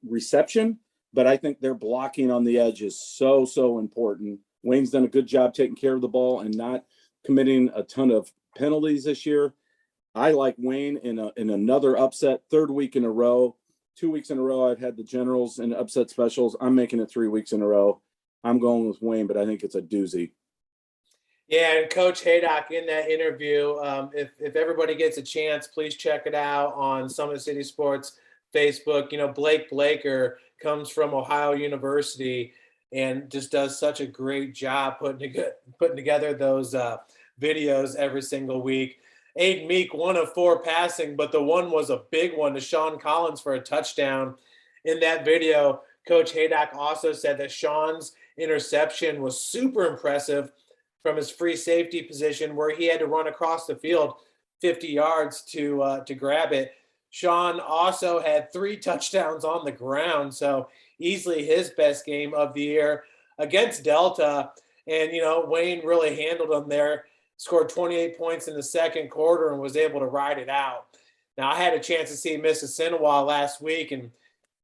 reception, but I think their blocking on the edge is so important. Wayne's done a good job taking care of the ball and not committing a ton of penalties this year. I like Wayne in another upset, third week in a row. 2 weeks in a row, I've had the Generals and upset specials. I'm making it 3 weeks in a row. I'm going with Wayne, but I think it's a doozy. Yeah, and Coach Haydock in that interview, if everybody gets a chance, please check it out on Summit City Sports Facebook. Blake Blaker comes from Ohio University and just does such a great job putting together those videos every single week. Aiden Meek, 1 of 4 passing, but the one was a big one to Sean Collins for a touchdown. In that video, Coach Haydock also said that Sean's interception was super impressive from his free safety position, where he had to run across the field 50 yards to grab it. Sean also had 3 touchdowns on the ground, so easily his best game of the year against Delta. And, Wayne really handled him there, scored 28 points in the second quarter and was able to ride it out. Now, I had a chance to see Mississinawa last week, and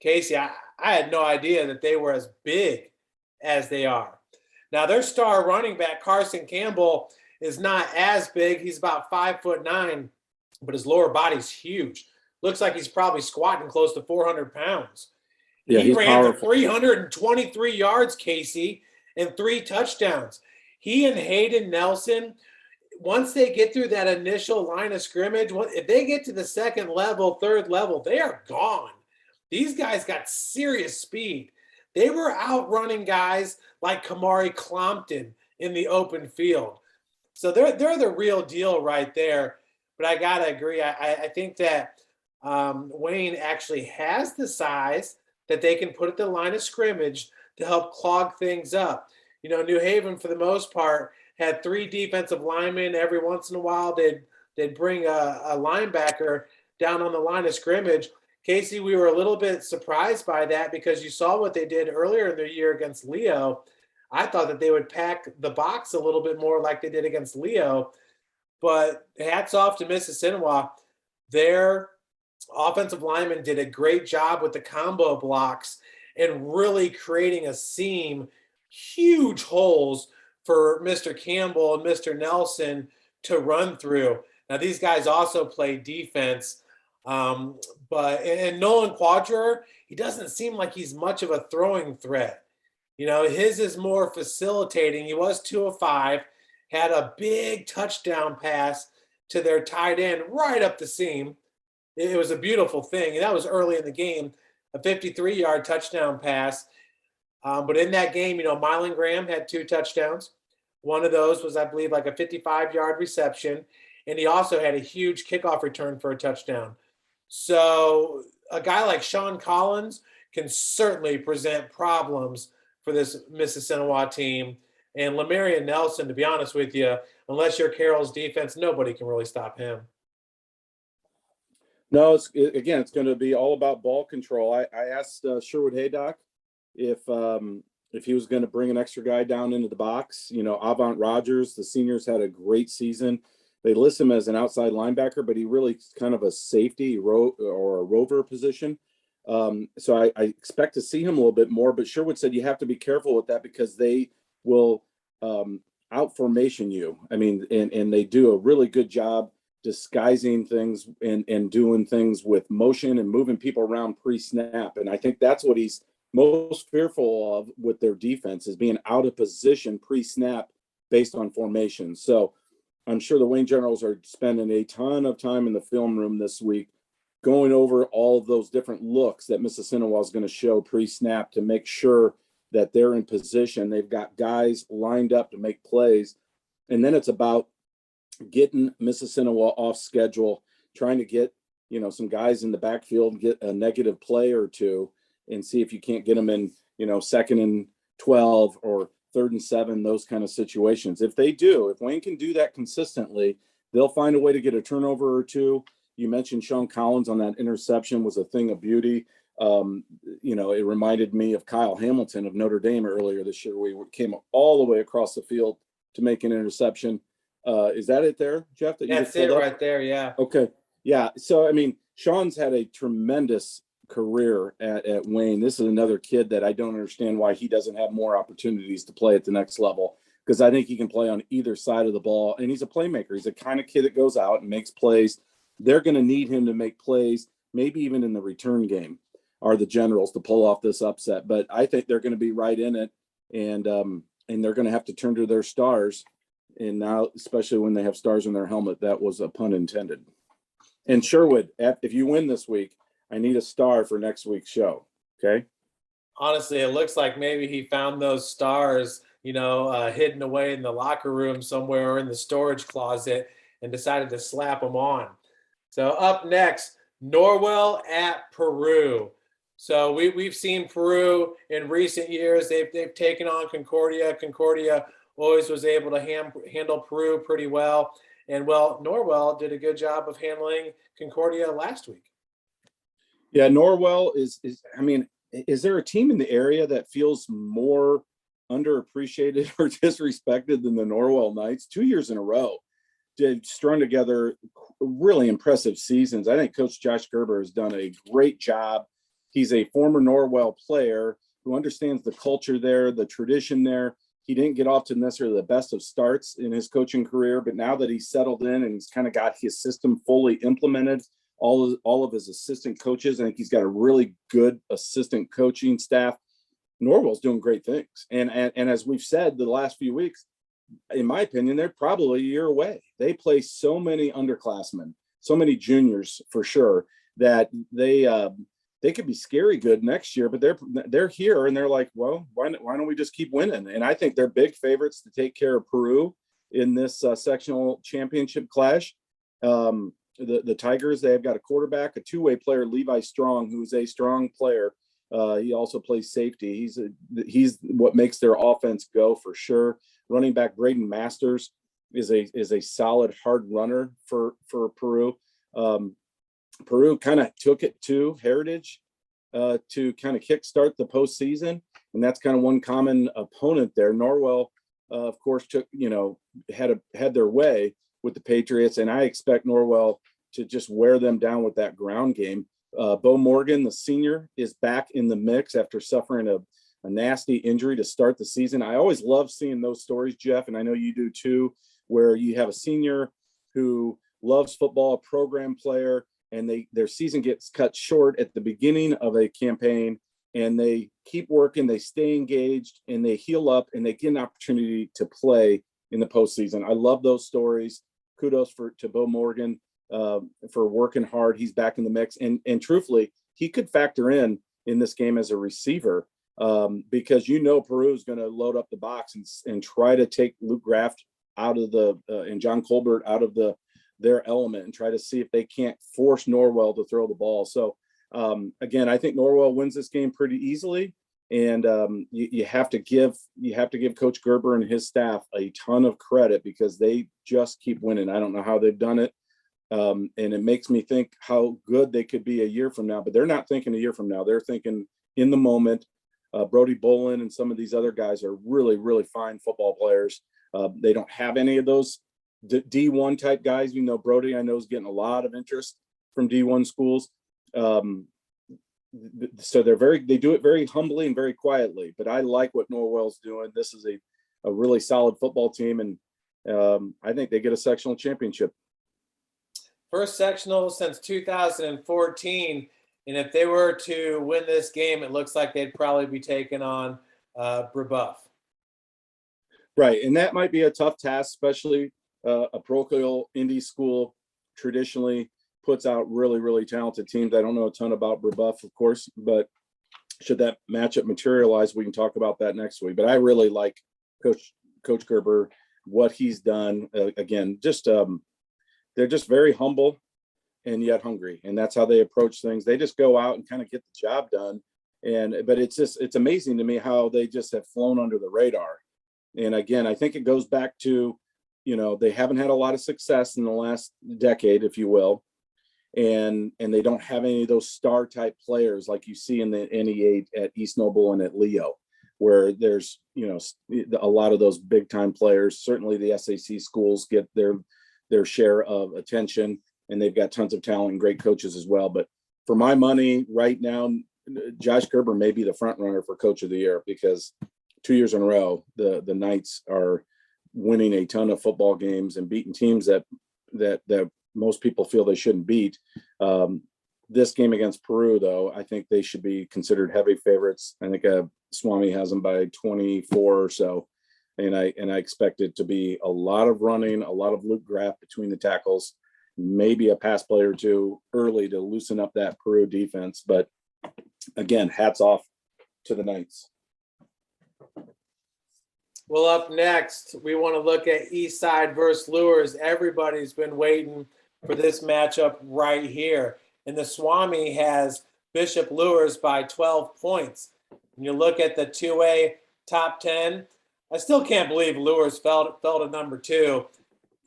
Casey, I had no idea that they were as big as they are. Now, their star running back, Carson Campbell, is not as big. He's about 5'9", but his lower body's huge. Looks like he's probably squatting close to 400 pounds. Yeah, he he's ran powerful. for 323 yards, Casey, and 3 touchdowns. He and Hayden Nelson, once they get through that initial line of scrimmage, if they get to the second level, third level, they are gone. These guys got serious speed. They were outrunning guys like Kamari Clompton in the open field. So they're the real deal right there. But I got to agree. I think that Wayne actually has the size that they can put at the line of scrimmage to help clog things up. New Haven, for the most part, had 3 defensive linemen. Every once in a while, they'd bring a linebacker down on the line of scrimmage. Casey, we were a little bit surprised by that because you saw what they did earlier in the year against Leo. I thought that they would pack the box a little bit more like they did against Leo. But hats off to Mississinawa. Their offensive linemen did a great job with the combo blocks and really creating a seam, huge holes for Mr. Campbell and Mr. Nelson to run through. Now, these guys also play defense. But Nolan Quadrer, he doesn't seem like he's much of a throwing threat. His is more facilitating. He was 2 of 5, had a big touchdown pass to their tight end right up the seam. It was a beautiful thing. And that was early in the game, a 53-yard touchdown pass. But in that game, Mylan Graham had 2 touchdowns. One of those was, I believe, like a 55-yard reception. And he also had a huge kickoff return for a touchdown. So a guy like Sean Collins can certainly present problems for this Mississinawa team. And Lamarian Nelson, to be honest with you, unless you're Carroll's defense, nobody can really stop him. No, it's going to be all about ball control. I asked Sherwood Haydock if he was going to bring an extra guy down into the box. Avant Rogers, the seniors, had a great season. They list him as an outside linebacker, but he really kind of a safety or a rover position. So I expect to see him a little bit more. But Sherwood said you have to be careful with that because they will out formation you. I mean, and they do a really good job disguising things and doing things with motion and moving people around pre-snap. And I think that's what he's most fearful of with their defense, is being out of position pre-snap based on formation. So I'm sure the Wayne Generals are spending a ton of time in the film room this week going over all of those different looks that Mississinawa is going to show pre-snap to make sure that they're in position. They've got guys lined up to make plays. And then it's about getting Mississinawa off schedule, trying to get, some guys in the backfield, get a negative play or two, and see if you can't get them in, 2nd and 12 or 3rd and 7, those kind of situations. If Wayne can do that consistently, they'll find a way to get a turnover or two. You mentioned Sean Collins on that interception was a thing of beauty. It reminded me of Kyle Hamilton of Notre Dame earlier this year. We came all the way across the field to make an interception. Is that it there, Jeff? That's it right there. Yeah. Okay. Yeah. So, I mean, Sean's had a tremendous career at Wayne. This is another kid that I don't understand why he doesn't have more opportunities to play at the next level, because I think he can play on either side of the ball. And he's a playmaker. He's the kind of kid that goes out and makes plays. They're going to need him to make plays, maybe even in the return game, are the Generals, to pull off this upset. But I think they're going to be right in it, and they're going to have to turn to their stars. And now, especially when they have stars in their helmet, that was a pun intended. And Sherwood, if you win this week, I need a star for next week's show. Okay. Honestly, it looks like maybe he found those stars, hidden away in the locker room somewhere or in the storage closet, and decided to slap them on. So up next, Norwell at Peru. So we've seen Peru in recent years. They've taken on Concordia. Concordia always was able to handle Peru pretty well. And Norwell did a good job of handling Concordia last week. Yeah, Norwell is there a team in the area that feels more underappreciated or disrespected than the Norwell Knights? 2 years in a row, they've strung together really impressive seasons. I think Coach Josh Gerber has done a great job. He's a former Norwell player who understands the culture there, the tradition there. He didn't get off to necessarily the best of starts in his coaching career, but now that he's settled in and he's kind of got his system fully implemented, all of his assistant coaches, I think he's got a really good assistant coaching staff. Norwell's doing great things. And as we've said the last few weeks, in my opinion, they're probably a year away. They play so many underclassmen, so many juniors for sure, that they could be scary good next year, but they're here and they're like, well, why don't we just keep winning? And I think they're big favorites to take care of Peru in this sectional championship clash. The Tigers, they've got a quarterback, a two-way player, Levi Strong, who's a strong player. He also plays safety. He's what makes their offense go for sure. Running back Braden Masters is a solid hard runner for Peru. Peru kind of took it to Heritage to kind of kickstart the postseason, and that's kind of one common opponent there. Norwell, of course, had their way with the Patriots, and I expect Norwell to just wear them down with that ground game. Bo Morgan, the senior, is back in the mix after suffering a nasty injury to start the season. I always love seeing those stories, Jeff, and I know you do too, where you have a senior who loves football, a program player, and their season gets cut short at the beginning of a campaign, and they keep working, they stay engaged, and they heal up, and they get an opportunity to play in the postseason. I love those stories. Kudos to Bo Morgan for working hard. He's back in the mix, and truthfully, he could factor in this game as a receiver because Peru is going to load up the box and try to take Luke Graft out of and John Colbert out of their element and try to see if they can't force Norwell to throw the ball. So again, I think Norwell wins this game pretty easily, and you have to give Coach Gerber and his staff a ton of credit because they just keep winning. I don't know how they've done it, and it makes me think how good they could be a year from now. But they're not thinking a year from now; they're thinking in the moment. Brody Bolin and some of these other guys are really, really fine football players. They don't have any of those D1 type guys. Brody, I know, is getting a lot of interest from D1 schools. So they do it very humbly and very quietly, but I like what Norwell's doing. This is a really solid football team, and I think they get a sectional championship. First sectional since 2014, and if they were to win this game, it looks like they'd probably be taking on Brebeuf. Right, and that might be a tough task, especially a parochial indie school traditionally puts out really, really talented teams. I don't know a ton about Brebeuf, of course, but should that matchup materialize, we can talk about that next week. But I really like Coach Gerber, what he's done. Again, just they're just very humble and yet hungry, and that's how they approach things. They just go out and kind of get the job done. But it's amazing to me how they just have flown under the radar. And again, I think it goes back to, they haven't had a lot of success in the last decade, if you will. And they don't have any of those star type players like you see in the NE8 at East Noble and at Leo, where there's, a lot of those big time players. Certainly the SAC schools get their share of attention, and they've got tons of talent and great coaches as well. But for my money right now, Josh Gerber may be the front runner for Coach of the Year, because 2 years in a row, the Knights are winning a ton of football games and beating teams that most people feel they shouldn't beat. This game against Peru, though, I think they should be considered heavy favorites. I think Swami has them by 24 or so. And I expect it to be a lot of running, a lot of Luke Graff between the tackles, maybe a pass play or two early to loosen up that Peru defense. But again, hats off to the Knights. Well, up next, we want to look at Eastside versus Luers. Everybody's been waiting for this matchup right here. And the Swami has Bishop Luers by 12 points. When you look at the 2A top 10, I still can't believe Luers fell to number 2.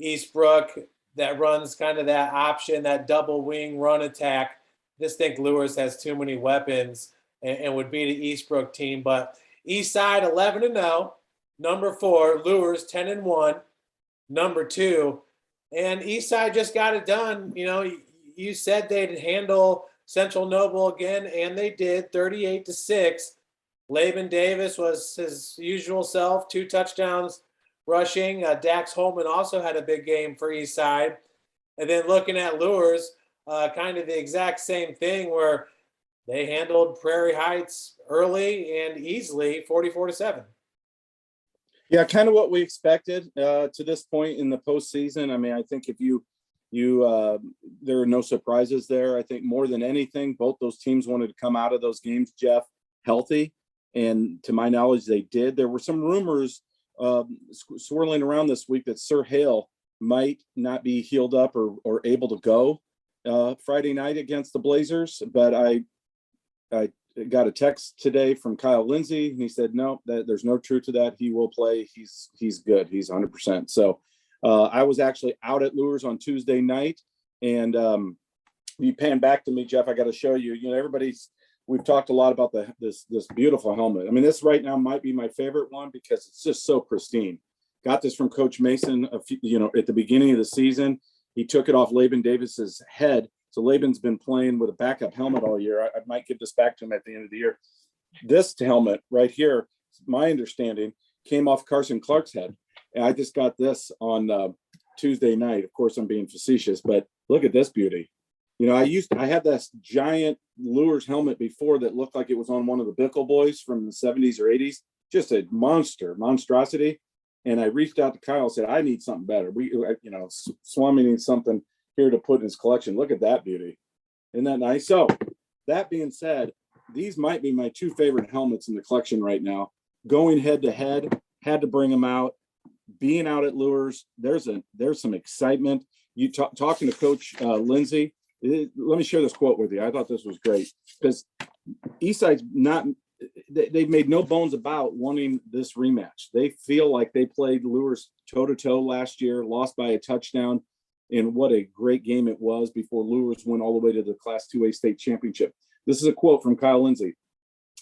Eastbrook, that runs kind of that option, that double wing run attack. Just think Luers has too many weapons and would beat an Eastbrook team. But Eastside 11-0. Number 4, Luers 10-1, number 2, and Eastside just got it done. You said they'd handle Central Noble again, and they did, 38-6. Laban Davis was his usual self, 2 touchdowns rushing. Dax Holman also had a big game for Eastside. And then looking at Luers, kind of the exact same thing, where they handled Prairie Heights early and easily, 44-7. Yeah, kind of what we expected to this point in the postseason. I mean, I think if you there are no surprises there. I think more than anything, both those teams wanted to come out of those games, Jeff, healthy. And to my knowledge, they did. There were some rumors swirling around this week that Sir Hale might not be healed up or able to go Friday night against the Blazers. But I got a text today from Kyle Lindsay, and he said, no, there's no truth to that. He will play. He's good. He's 100%. So I was actually out at Luers on Tuesday night, and you pan back to me, Jeff, I got to show you, we've talked a lot about this beautiful helmet. I mean, this right now might be my favorite one because it's just so pristine. Got this from Coach Mason, at the beginning of the season. He took it off Laban Davis's head. So Laban's been playing with a backup helmet all year. I might give this back to him at the end of the year. This helmet right here, my understanding, came off Carson Clark's head. And I just got this on Tuesday night. Of course, I'm being facetious, but look at this beauty. I had this giant Luers helmet before that looked like it was on one of the Bickle boys from the 70s or 80s. Just a monstrosity. And I reached out to Kyle and said, I need something better. Swami needs something here to put in his collection. Look at that beauty. Isn't that nice? So that being said, these might be my 2 favorite helmets in the collection right now. Going head to head, had to bring them out. Being out at Luers, there's some excitement. You talking to Coach Lindsay. Let me share this quote with you. I thought this was great because Eastside's they've made no bones about wanting this rematch. They feel like they played Luers toe-to-toe last year, lost by a touchdown. And what a great game it was before Luers went all the way to the Class 2A state championship. This is a quote from Kyle Lindsay.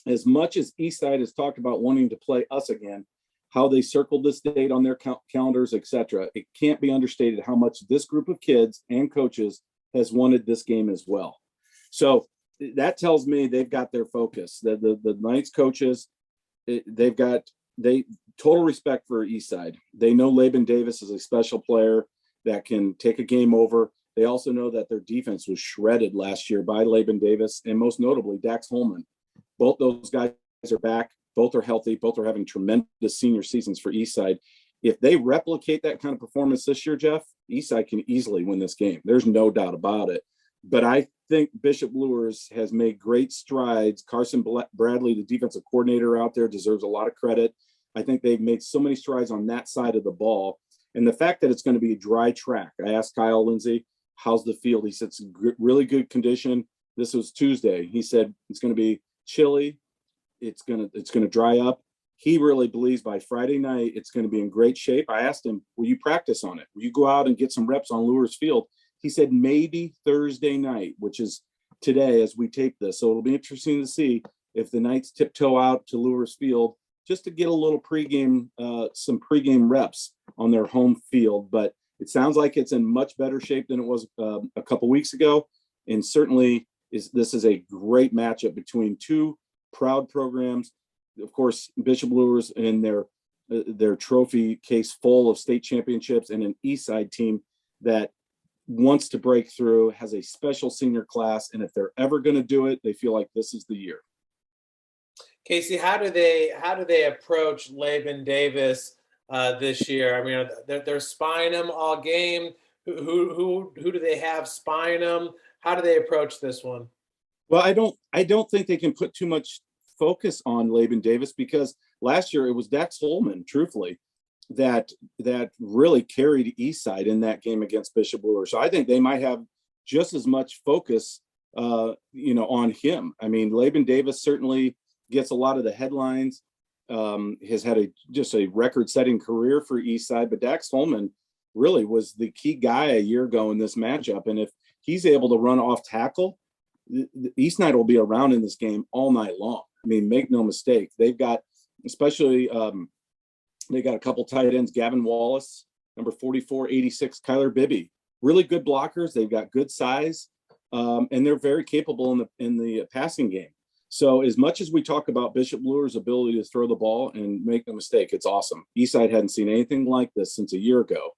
As much as Eastside has talked about wanting to play us again, how they circled this date on their calendars, etc., it can't be understated how much this group of kids and coaches has wanted this game as well. So that tells me they've got their focus. The Knights coaches, total respect for Eastside. They know Laban Davis is a special player that can take a game over. They also know that their defense was shredded last year by Laban Davis and most notably Dax Holman. Both those guys are back. Both are healthy. Both are having tremendous senior seasons for Eastside. If they replicate that kind of performance this year, Jeff, Eastside can easily win this game. There's no doubt about it. But I think Bishop Luers has made great strides. Carson Bradley, the defensive coordinator out there, deserves a lot of credit. I think they've made so many strides on that side of the ball. And the fact that it's going to be a dry track. I asked Kyle Lindsay, how's the field? He said it's really good condition. This was Tuesday. He said it's going to be chilly. It's going to dry up. He really believes by Friday night it's going to be in great shape. I asked him, will you practice on it? Will you go out and get some reps on Luers Field? He said maybe Thursday night, which is today as we tape this. So it'll be interesting to see if the Knights tiptoe out to Luers Field just to get a little pregame, some pregame reps on their home field. But it sounds like it's in much better shape than it was a couple weeks ago. And certainly this is a great matchup between two proud programs. Of course, Bishop Luers and their trophy case full of state championships, and an Eastside team that wants to break through, has a special senior class, and if they're ever going to do it, they feel like this is the year. Casey, how do they approach Laban Davis this year? I mean, they're spying him all game. Who do they have spying him? How do they approach this one? Well, I don't think they can put too much focus on Laban Davis because last year it was Dax Holman, truthfully, that really carried Eastside in that game against Bishop Luers. So I think they might have just as much focus, on him. I mean, Laban Davis certainly gets a lot of the headlines, has had just a record-setting career for Eastside, but Dax Holman really was the key guy a year ago in this matchup. And if he's able to run off tackle, Eastside will be around in this game all night long. I mean, make no mistake. They've got, especially, they got a couple tight ends, Gavin Wallace, number 44, 86, Kyler Bibby, really good blockers. They've got good size, and they're very capable in the passing game. So as much as we talk about Bishop Luers' ability to throw the ball, and make no mistake, it's awesome. Eastside hadn't seen anything like this since a year ago.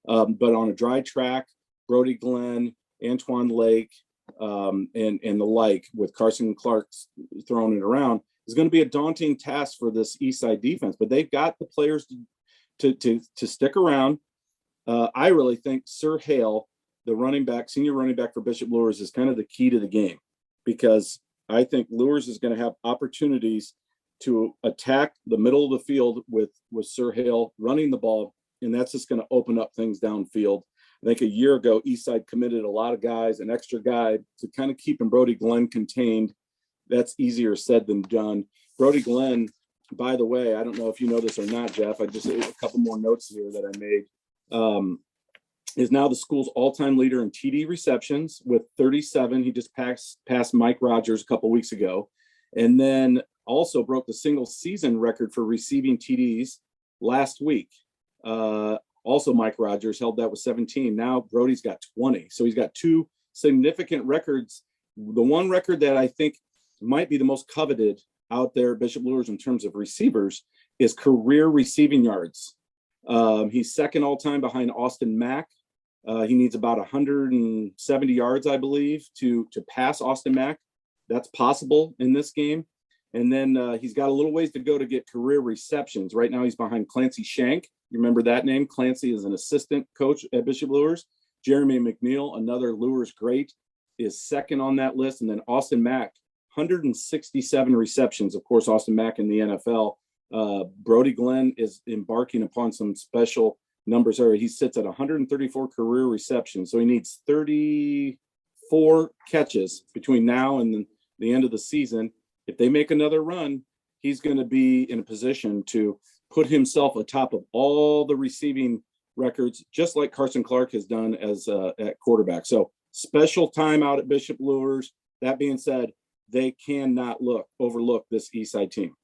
But on a dry track, Brody Glenn, Antoine Lake, and the like, with Carson Clark throwing it around, is going to be a daunting task for this Eastside defense. But they've got the players to stick around. I really think Sir Hale, the senior running back for Bishop Luers, is kind of the key to the game, because I think Luers is going to have opportunities to attack the middle of the field with Sir Hale running the ball, and that's just going to open up things downfield. I think a year ago, Eastside committed a lot of guys, an extra guy, to kind of keeping Brody Glenn contained. That's easier said than done. Brody Glenn, by the way, I don't know if you know this or not, Jeff, I just a couple more notes here that I made, is now the school's all-time leader in TD receptions with 37. He just passed Mike Rogers a couple weeks ago, and then also broke the single season record for receiving TDs last week. Also, Mike Rogers held that with 17. Now Brody's got 20. So he's got two significant records. The one record that I think might be the most coveted out there at Bishop Luers in terms of receivers is career receiving yards. He's second all time behind Austin Mack. He needs about 170 yards, I believe, to pass Austin Mack. That's possible in this game. And then he's got a little ways to go to get career receptions. Right now he's behind Clancy Shank. You remember that name? Clancy is an assistant coach at Bishop Luers. Jeremy McNeil, another Luers great, is second on that list. And then Austin Mack, 167 receptions. Of course, Austin Mack in the NFL. Brody Glenn is embarking upon some special numbers there. He sits at 134 career receptions. So he needs 34 catches between now and the end of the season. If they make another run, he's going to be in a position to put himself atop of all the receiving records, just like Carson Clark has done as at quarterback. So special time out at Bishop Luers. That being said, they cannot overlook this Eastside team.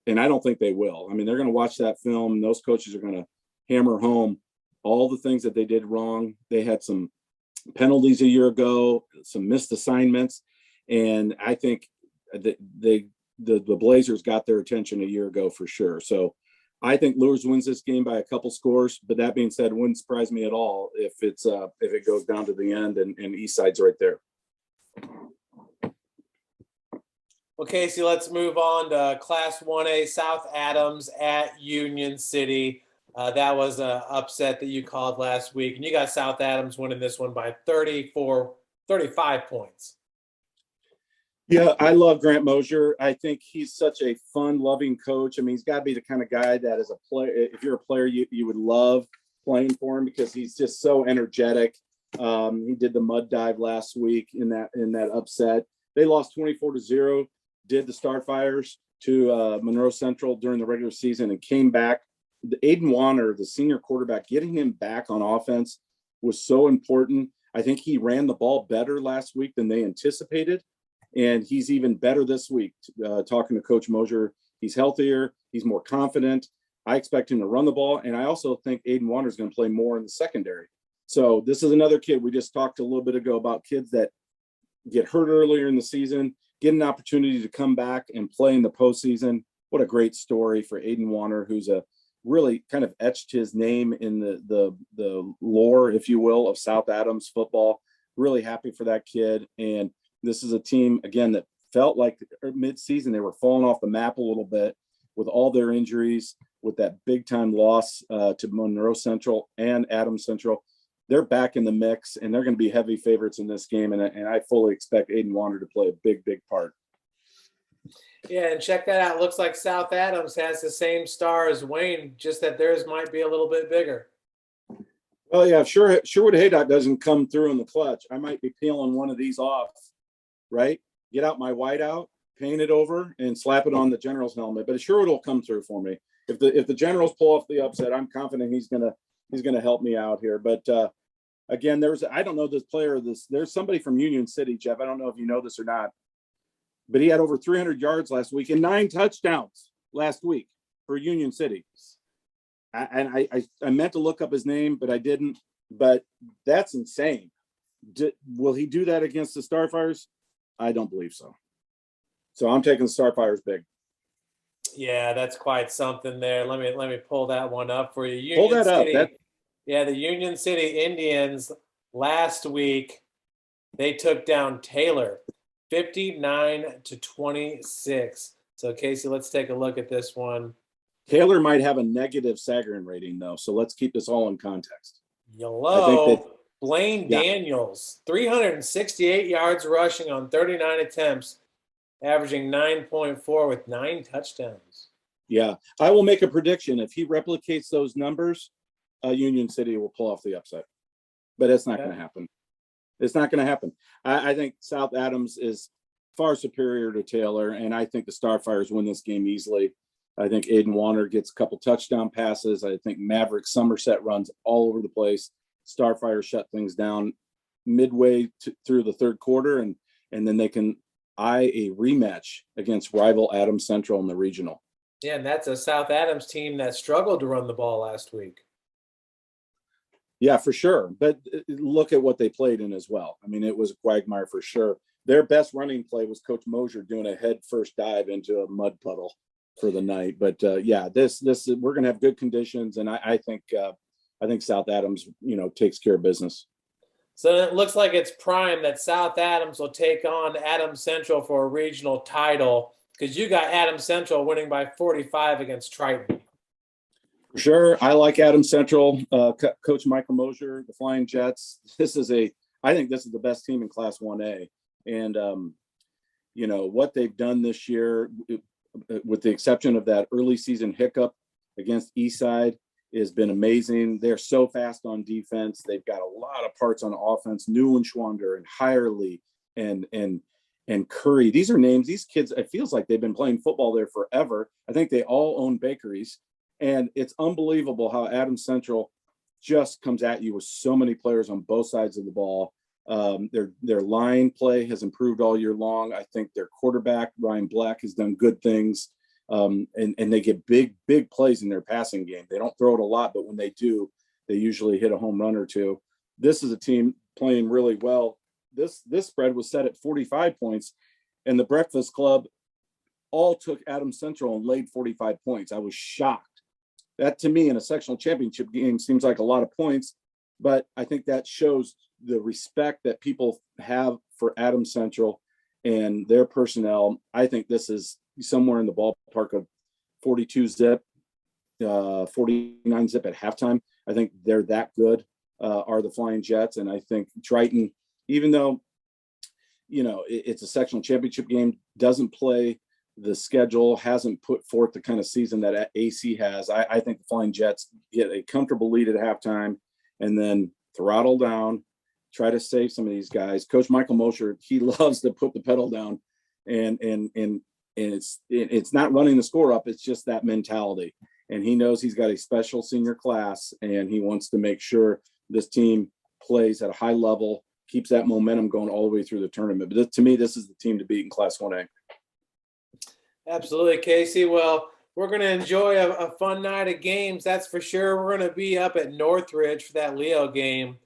And I don't think they will. I mean, they're going to watch that film, and those coaches are going to hammer home all the things that they did wrong. They had some penalties a year ago, some missed assignments, and I think the Blazers got their attention a year ago for sure. So I think Luers wins this game by a couple scores, but that being said, wouldn't surprise me at all if it goes down to the end and Eastside's right there. Well, Casey, let's move on to Class 1A South Adams at Union City. That was an upset that you called last week, and you got South Adams winning this one by 35 points. Yeah, I love Grant Mosier. I think he's such a fun, loving coach. I mean, he's got to be the kind of guy that as a player, if you're a player, you would love playing for him because he's just so energetic. He did the mud dive last week in that upset. They lost 24-0, did the Starfires to Monroe Central during the regular season and came back. The Aiden Warner, the senior quarterback, getting him back on offense was so important. I think he ran the ball better last week than they anticipated. And he's even better this week. Talking to Coach Mosier, he's healthier, he's more confident. I expect him to run the ball, and I also think Aiden Warner is going to play more in the secondary. So this is another kid. We just talked a little bit ago about kids that get hurt earlier in the season, get an opportunity to come back and play in the postseason. What a great story for Aiden Warner, who's really kind of etched his name in the lore, if you will, of South Adams football. Really happy for that kid. And this is a team, again, that felt like mid-season they were falling off the map a little bit with all their injuries, with that big-time loss to Monroe Central and Adams Central. They're back in the mix, and they're going to be heavy favorites in this game, and I fully expect Aiden Warner to play a big, big part. Yeah, and check that out. Looks like South Adams has the same star as Wayne, just that theirs might be a little bit bigger. Well, yeah, Sherwood Haydock doesn't come through in the clutch. I might be peeling one of these off, right? Get out my whiteout, paint it over, and slap it on the General's helmet. But Sherwood will come through for me. If the Generals pull off the upset, I'm confident he's gonna help me out here. But again, I don't know this player. There's somebody from Union City, Jeff. I don't know if you know this or not, but he had over 300 yards last week and 9 touchdowns last week for Union City. I meant to look up his name, but I didn't. But that's insane. Will he do that against the Starfires? I don't believe so. So I'm taking the Starfires big. Yeah, that's quite something there. Let me pull that one up for you. Pull that up. Yeah, the Union City Indians last week, they took down Taylor 59-26. So Casey, let's take a look at this one. Taylor might have a negative Sagarin rating though, so let's keep this all in context. Blaine Daniels, 368 yards rushing on 39 attempts, averaging 9.4 with 9 touchdowns. Yeah, I will make a prediction. If he replicates those numbers, Union City will pull off the upset. But it's not going to happen. It's not going to happen. I think South Adams is far superior to Taylor, and I think the Starfires win this game easily. I think Aiden Warner gets a couple touchdown passes. I think Maverick Somerset runs all over the place. Starfire shut things down midway through the third quarter, and then they can eye a rematch against rival Adams Central in the regional. Yeah, and that's a South Adams team that struggled to run the ball last week. Yeah, for sure. But look at what they played in as well. I mean, it was a quagmire for sure. Their best running play was Coach Mosier doing a head first dive into a mud puddle for the night. But yeah, this we're going to have good conditions, and I think South Adams, takes care of business. So it looks like it's prime that South Adams will take on Adams Central for a regional title, because you got Adams Central winning by 45 against Triton. For sure. I like Adams Central, Coach Michael Mosier, the Flying Jets. I think this is the best team in Class 1A. And, what they've done this year, with the exception of that early season hiccup against Eastside, has been amazing. They're so fast on defense. They've got a lot of parts on offense. Neuenschwander and Hirely and Curry. These are names. These kids, it feels like they've been playing football there forever. I think they all own bakeries. And it's unbelievable how Adams Central just comes at you with so many players on both sides of the ball. Their line play has improved all year long. I think their quarterback, Ryan Black, has done good things. And they get big plays in their passing game. They don't throw it a lot, but when they do, they usually hit a home run or two. This is a team playing really well. This spread was set at 45 points, and the Breakfast Club all took Adams Central and laid 45 points. I was shocked That to me in a sectional championship game seems like a lot of points, but I think that shows the respect that people have for Adams Central and their personnel. I think this is somewhere in the ballpark of 42 zip, 49 zip at halftime. I think they're that good, are the Flying Jets. And I think Triton, even though, it's a sectional championship game, doesn't play the schedule, hasn't put forth the kind of season that AC has. I think the Flying Jets get a comfortable lead at halftime and then throttle down, try to save some of these guys. Coach Michael Mosher, he loves to put the pedal down, and it's not running the score up. It's just that mentality. And he knows he's got a special senior class, and he wants to make sure this team plays at a high level, keeps that momentum going all the way through the tournament. But to me, this is the team to beat in Class 1A. Absolutely, Casey. Well, we're going to enjoy a fun night of games, that's for sure. We're going to be up at Northridge for that Leo game.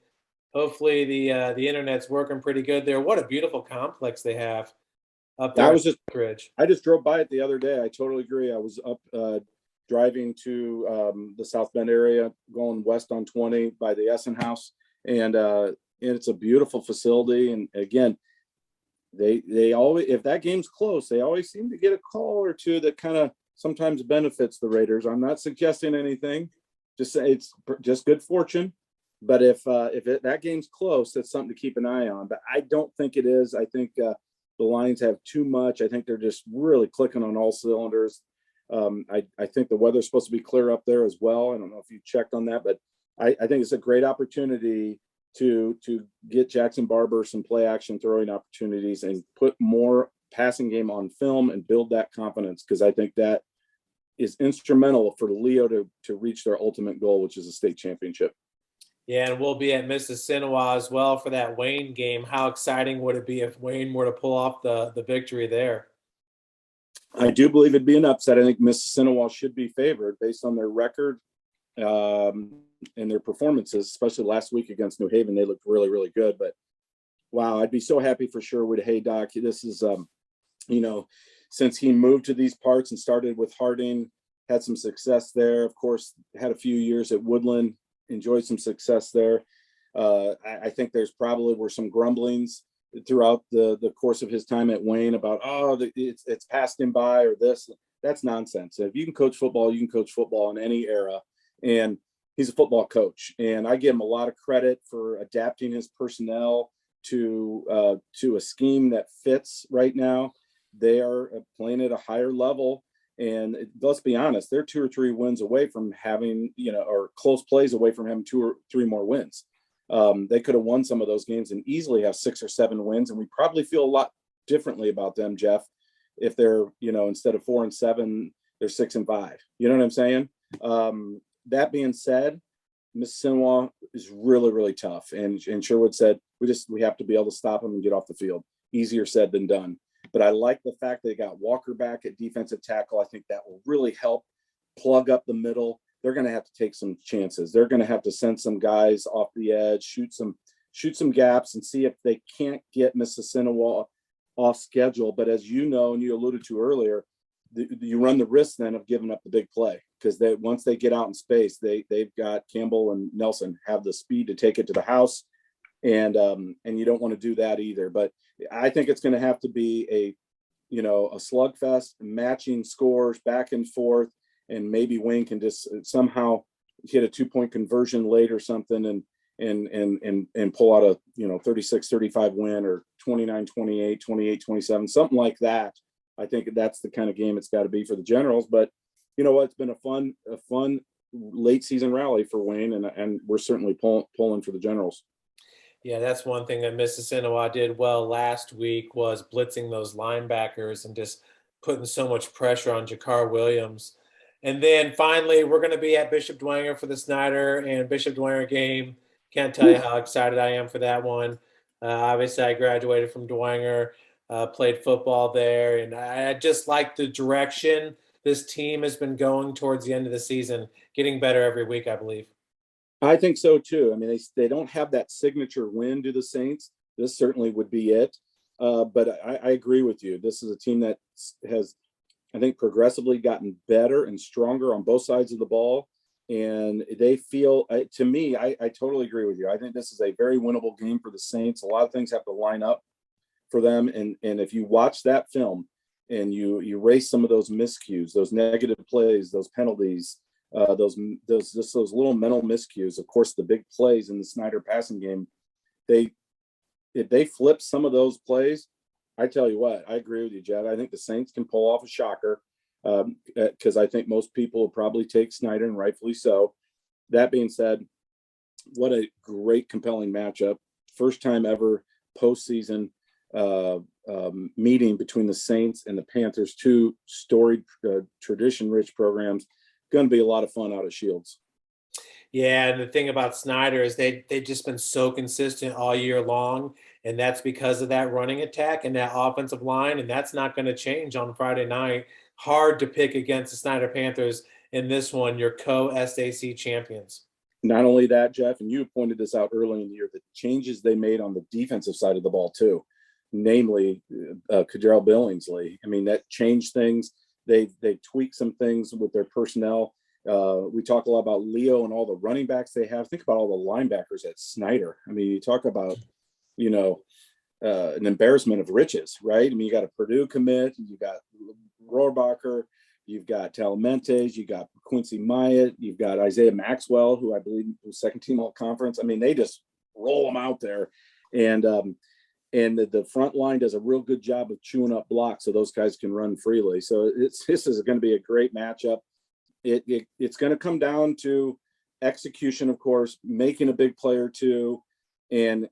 Hopefully the internet's working pretty good there. What a beautiful complex they have up there. Northridge. I just drove by it the other day. I totally agree. I was up driving to the South Bend area, going west on 20 by the Essen House, and it's a beautiful facility. And again, they always, if that game's close, they always seem to get a call or two that kind of sometimes benefits the Raiders. I'm not suggesting anything, just say it's just good fortune. But if that game's close, that's something to keep an eye on. But I don't think it is. I think the Lions have too much. I think they're just really clicking on all cylinders. I think the weather's supposed to be clear up there as well. I don't know if you checked on that, but I think it's a great opportunity to get Jackson Barber some play action throwing opportunities and put more passing game on film and build that confidence, because I think that is instrumental for Leo to reach their ultimate goal, which is a state championship. Yeah, and we'll be at Mississinawa as well for that Wayne game. How exciting would it be if Wayne were to pull off the victory there? I do believe it'd be an upset. I think Mississinawa should be favored based on their record and their performances, especially last week against New Haven. They looked really, really good. But wow, I'd be so happy for Sherwood Haydock. This is, since he moved to these parts and started with Harding, had some success there. Of course, had a few years at Woodland, enjoyed some success there. I think there's probably were some grumblings throughout the course of his time at Wayne about, it's passed him by or this. That's nonsense. If you can coach football, you can coach football in any era. And he's a football coach. And I give him a lot of credit for adapting his personnel to a scheme that fits right now. They are playing at a higher level. And let's be honest, they're 2 or 3 wins away from having, or close plays away from having 2 or 3 more wins. They could have won some of those games and easily have 6 or 7 wins. And we probably feel a lot differently about them, Jeff, if they're, instead of 4 and 7, they're 6 and 5. You know what I'm saying? That being said, Mississinawa is really, really tough. And Sherwood said, we have to be able to stop them and get off the field. Easier said than done. But I like the fact they got Walker back at defensive tackle. I think that will really help plug up the middle. They're going to have to take some chances. They're going to have to send some guys off the edge, shoot some gaps, and see if they can't get Mississinawa off schedule. But as you know, and you alluded to earlier, you run the risk then of giving up the big play, because once they get out in space, they've got Campbell and Nelson have the speed to take it to the house, and you don't want to do that either. But I think it's going to have to be a slugfest, matching scores back and forth, and maybe Wayne can just somehow hit a 2-point conversion late or something and pull out a 36-35 win, or 29-28, 28-27, something like that. I think that's the kind of game it's got to be for the Generals. But you know what? It's been a fun late season rally for Wayne, and we're certainly pulling for the Generals. Yeah, that's one thing that Mississinawa did well last week, was blitzing those linebackers and just putting so much pressure on Jakar Williams. And then finally, we're going to be at Bishop Dwenger for the Snider and Bishop Dwenger game. Can't tell you how excited I am for that one. Obviously, I graduated from Dwenger, played football there, and I just like the direction this team has been going towards the end of the season, getting better every week, I believe. I think so too. I mean, they don't have that signature win, do the Saints. This certainly would be it. But I agree with you. This is a team that has, I think, progressively gotten better and stronger on both sides of the ball. and they feel, to me, I totally agree with you. I think this is a very winnable game for the Saints. A lot of things have to line up for them. And if you watch that film and you erase some of those miscues, those negative plays, those penalties, those little mental miscues, of course, the big plays in the Snider passing game, if they flip some of those plays, I tell you what, I agree with you, Jed. I think the Saints can pull off a shocker, because I think most people will probably take Snider, and rightfully so. That being said, what a great, compelling matchup. First time ever postseason meeting between the Saints and the Panthers, two storied, tradition-rich programs. Going to be a lot of fun out at Shields. Yeah, and the thing about Snider is they've just been so consistent all year long, and that's because of that running attack and that offensive line, and that's not going to change on Friday night. Hard to pick against the Snider Panthers in this one, your co-SAC champions. Not only that, Jeff, and you pointed this out early in the year, the changes they made on the defensive side of the ball too, namely Carroll Billingsley. I mean, that changed things. They tweaked some things with their personnel. We talk a lot about Leo and all the running backs they have. Think about all the linebackers at Snider. I mean, you talk about, an embarrassment of riches, right? I mean, you got a Purdue commit, you got Rohrbacher, you've got Talamentes, you got Quincy Myatt, you've got Isaiah Maxwell, who I believe was second team all conference. I mean, they just roll them out there. And the front line does a real good job of chewing up blocks so those guys can run freely. So this is going to be a great matchup. It's going to come down to execution, of course, making a big play or two, and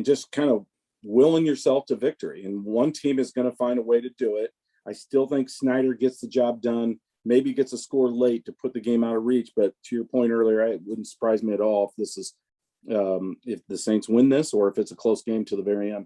just kind of willing yourself to victory. And one team is going to find a way to do it. I still think Snider gets the job done, maybe gets a score late to put the game out of reach. But to your point earlier, it wouldn't surprise me at all if this is if the Saints win this, or if it's a close game to the very end.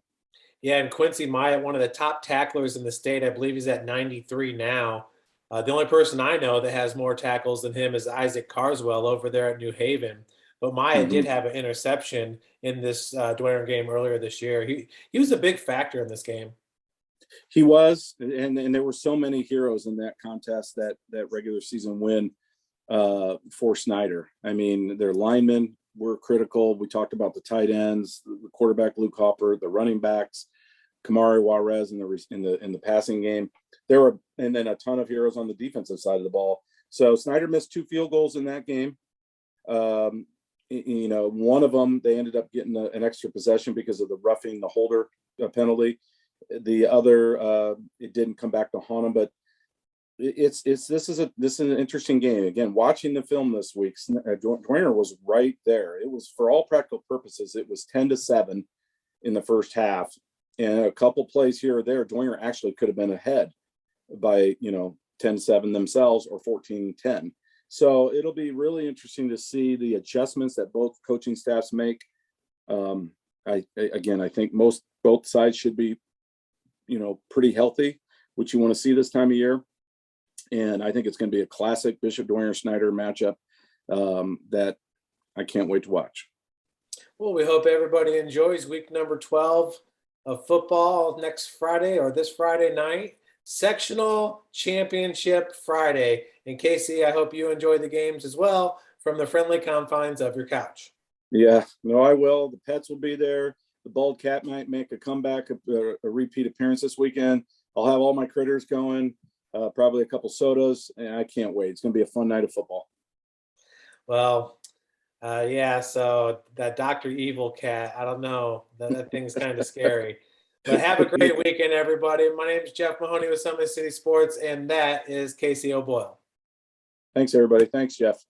Yeah, and Quincy Myatt, one of the top tacklers in the state, I believe he's at 93 now. The only person I know that has more tackles than him is Isaac Carswell over there at New Haven. But Maya did have an interception in this Dwenger game earlier this year. He was a big factor in this game. He was, and there were so many heroes in that contest, that regular season win for Snider. I mean, their linemen were critical. We talked about the tight ends, the quarterback Luke Hopper, the running backs, Kamari Juarez in the passing game. There were, and then a ton of heroes on the defensive side of the ball. So Snider missed 2 field goals in that game. One of them, they ended up getting an extra possession because of the roughing the holder penalty. The other, it didn't come back to haunt them, but this is an interesting game. Again, watching the film this week, Dwenger was right there. It was, for all practical purposes, it was 10-7 in the first half, and a couple plays here or there, Dwenger actually could have been ahead by 10-7 themselves, or 14-10. So it'll be really interesting to see the adjustments that both coaching staffs make. I think both sides should be pretty healthy, which you want to see this time of year. And I think it's going to be a classic Bishop Dwenger Snider matchup that I can't wait to watch. Well, we hope everybody enjoys week number 12 of football next Friday, or this Friday night. Sectional Championship Friday. And Casey, I hope you enjoy the games as well from the friendly confines of your couch. Yeah, no, I will. The pets will be there. The bald cat might make a comeback, a repeat appearance this weekend. I'll have all my critters going, probably a couple sodas, and I can't wait. It's going to be a fun night of football. Well, yeah, so that Dr. Evil cat, I don't know. That thing's kind of scary. But have a great weekend, everybody. My name is Jeff Mahoney with Summit City Sports, and that is Casey O'Boyle. Thanks, everybody. Thanks, Jeff.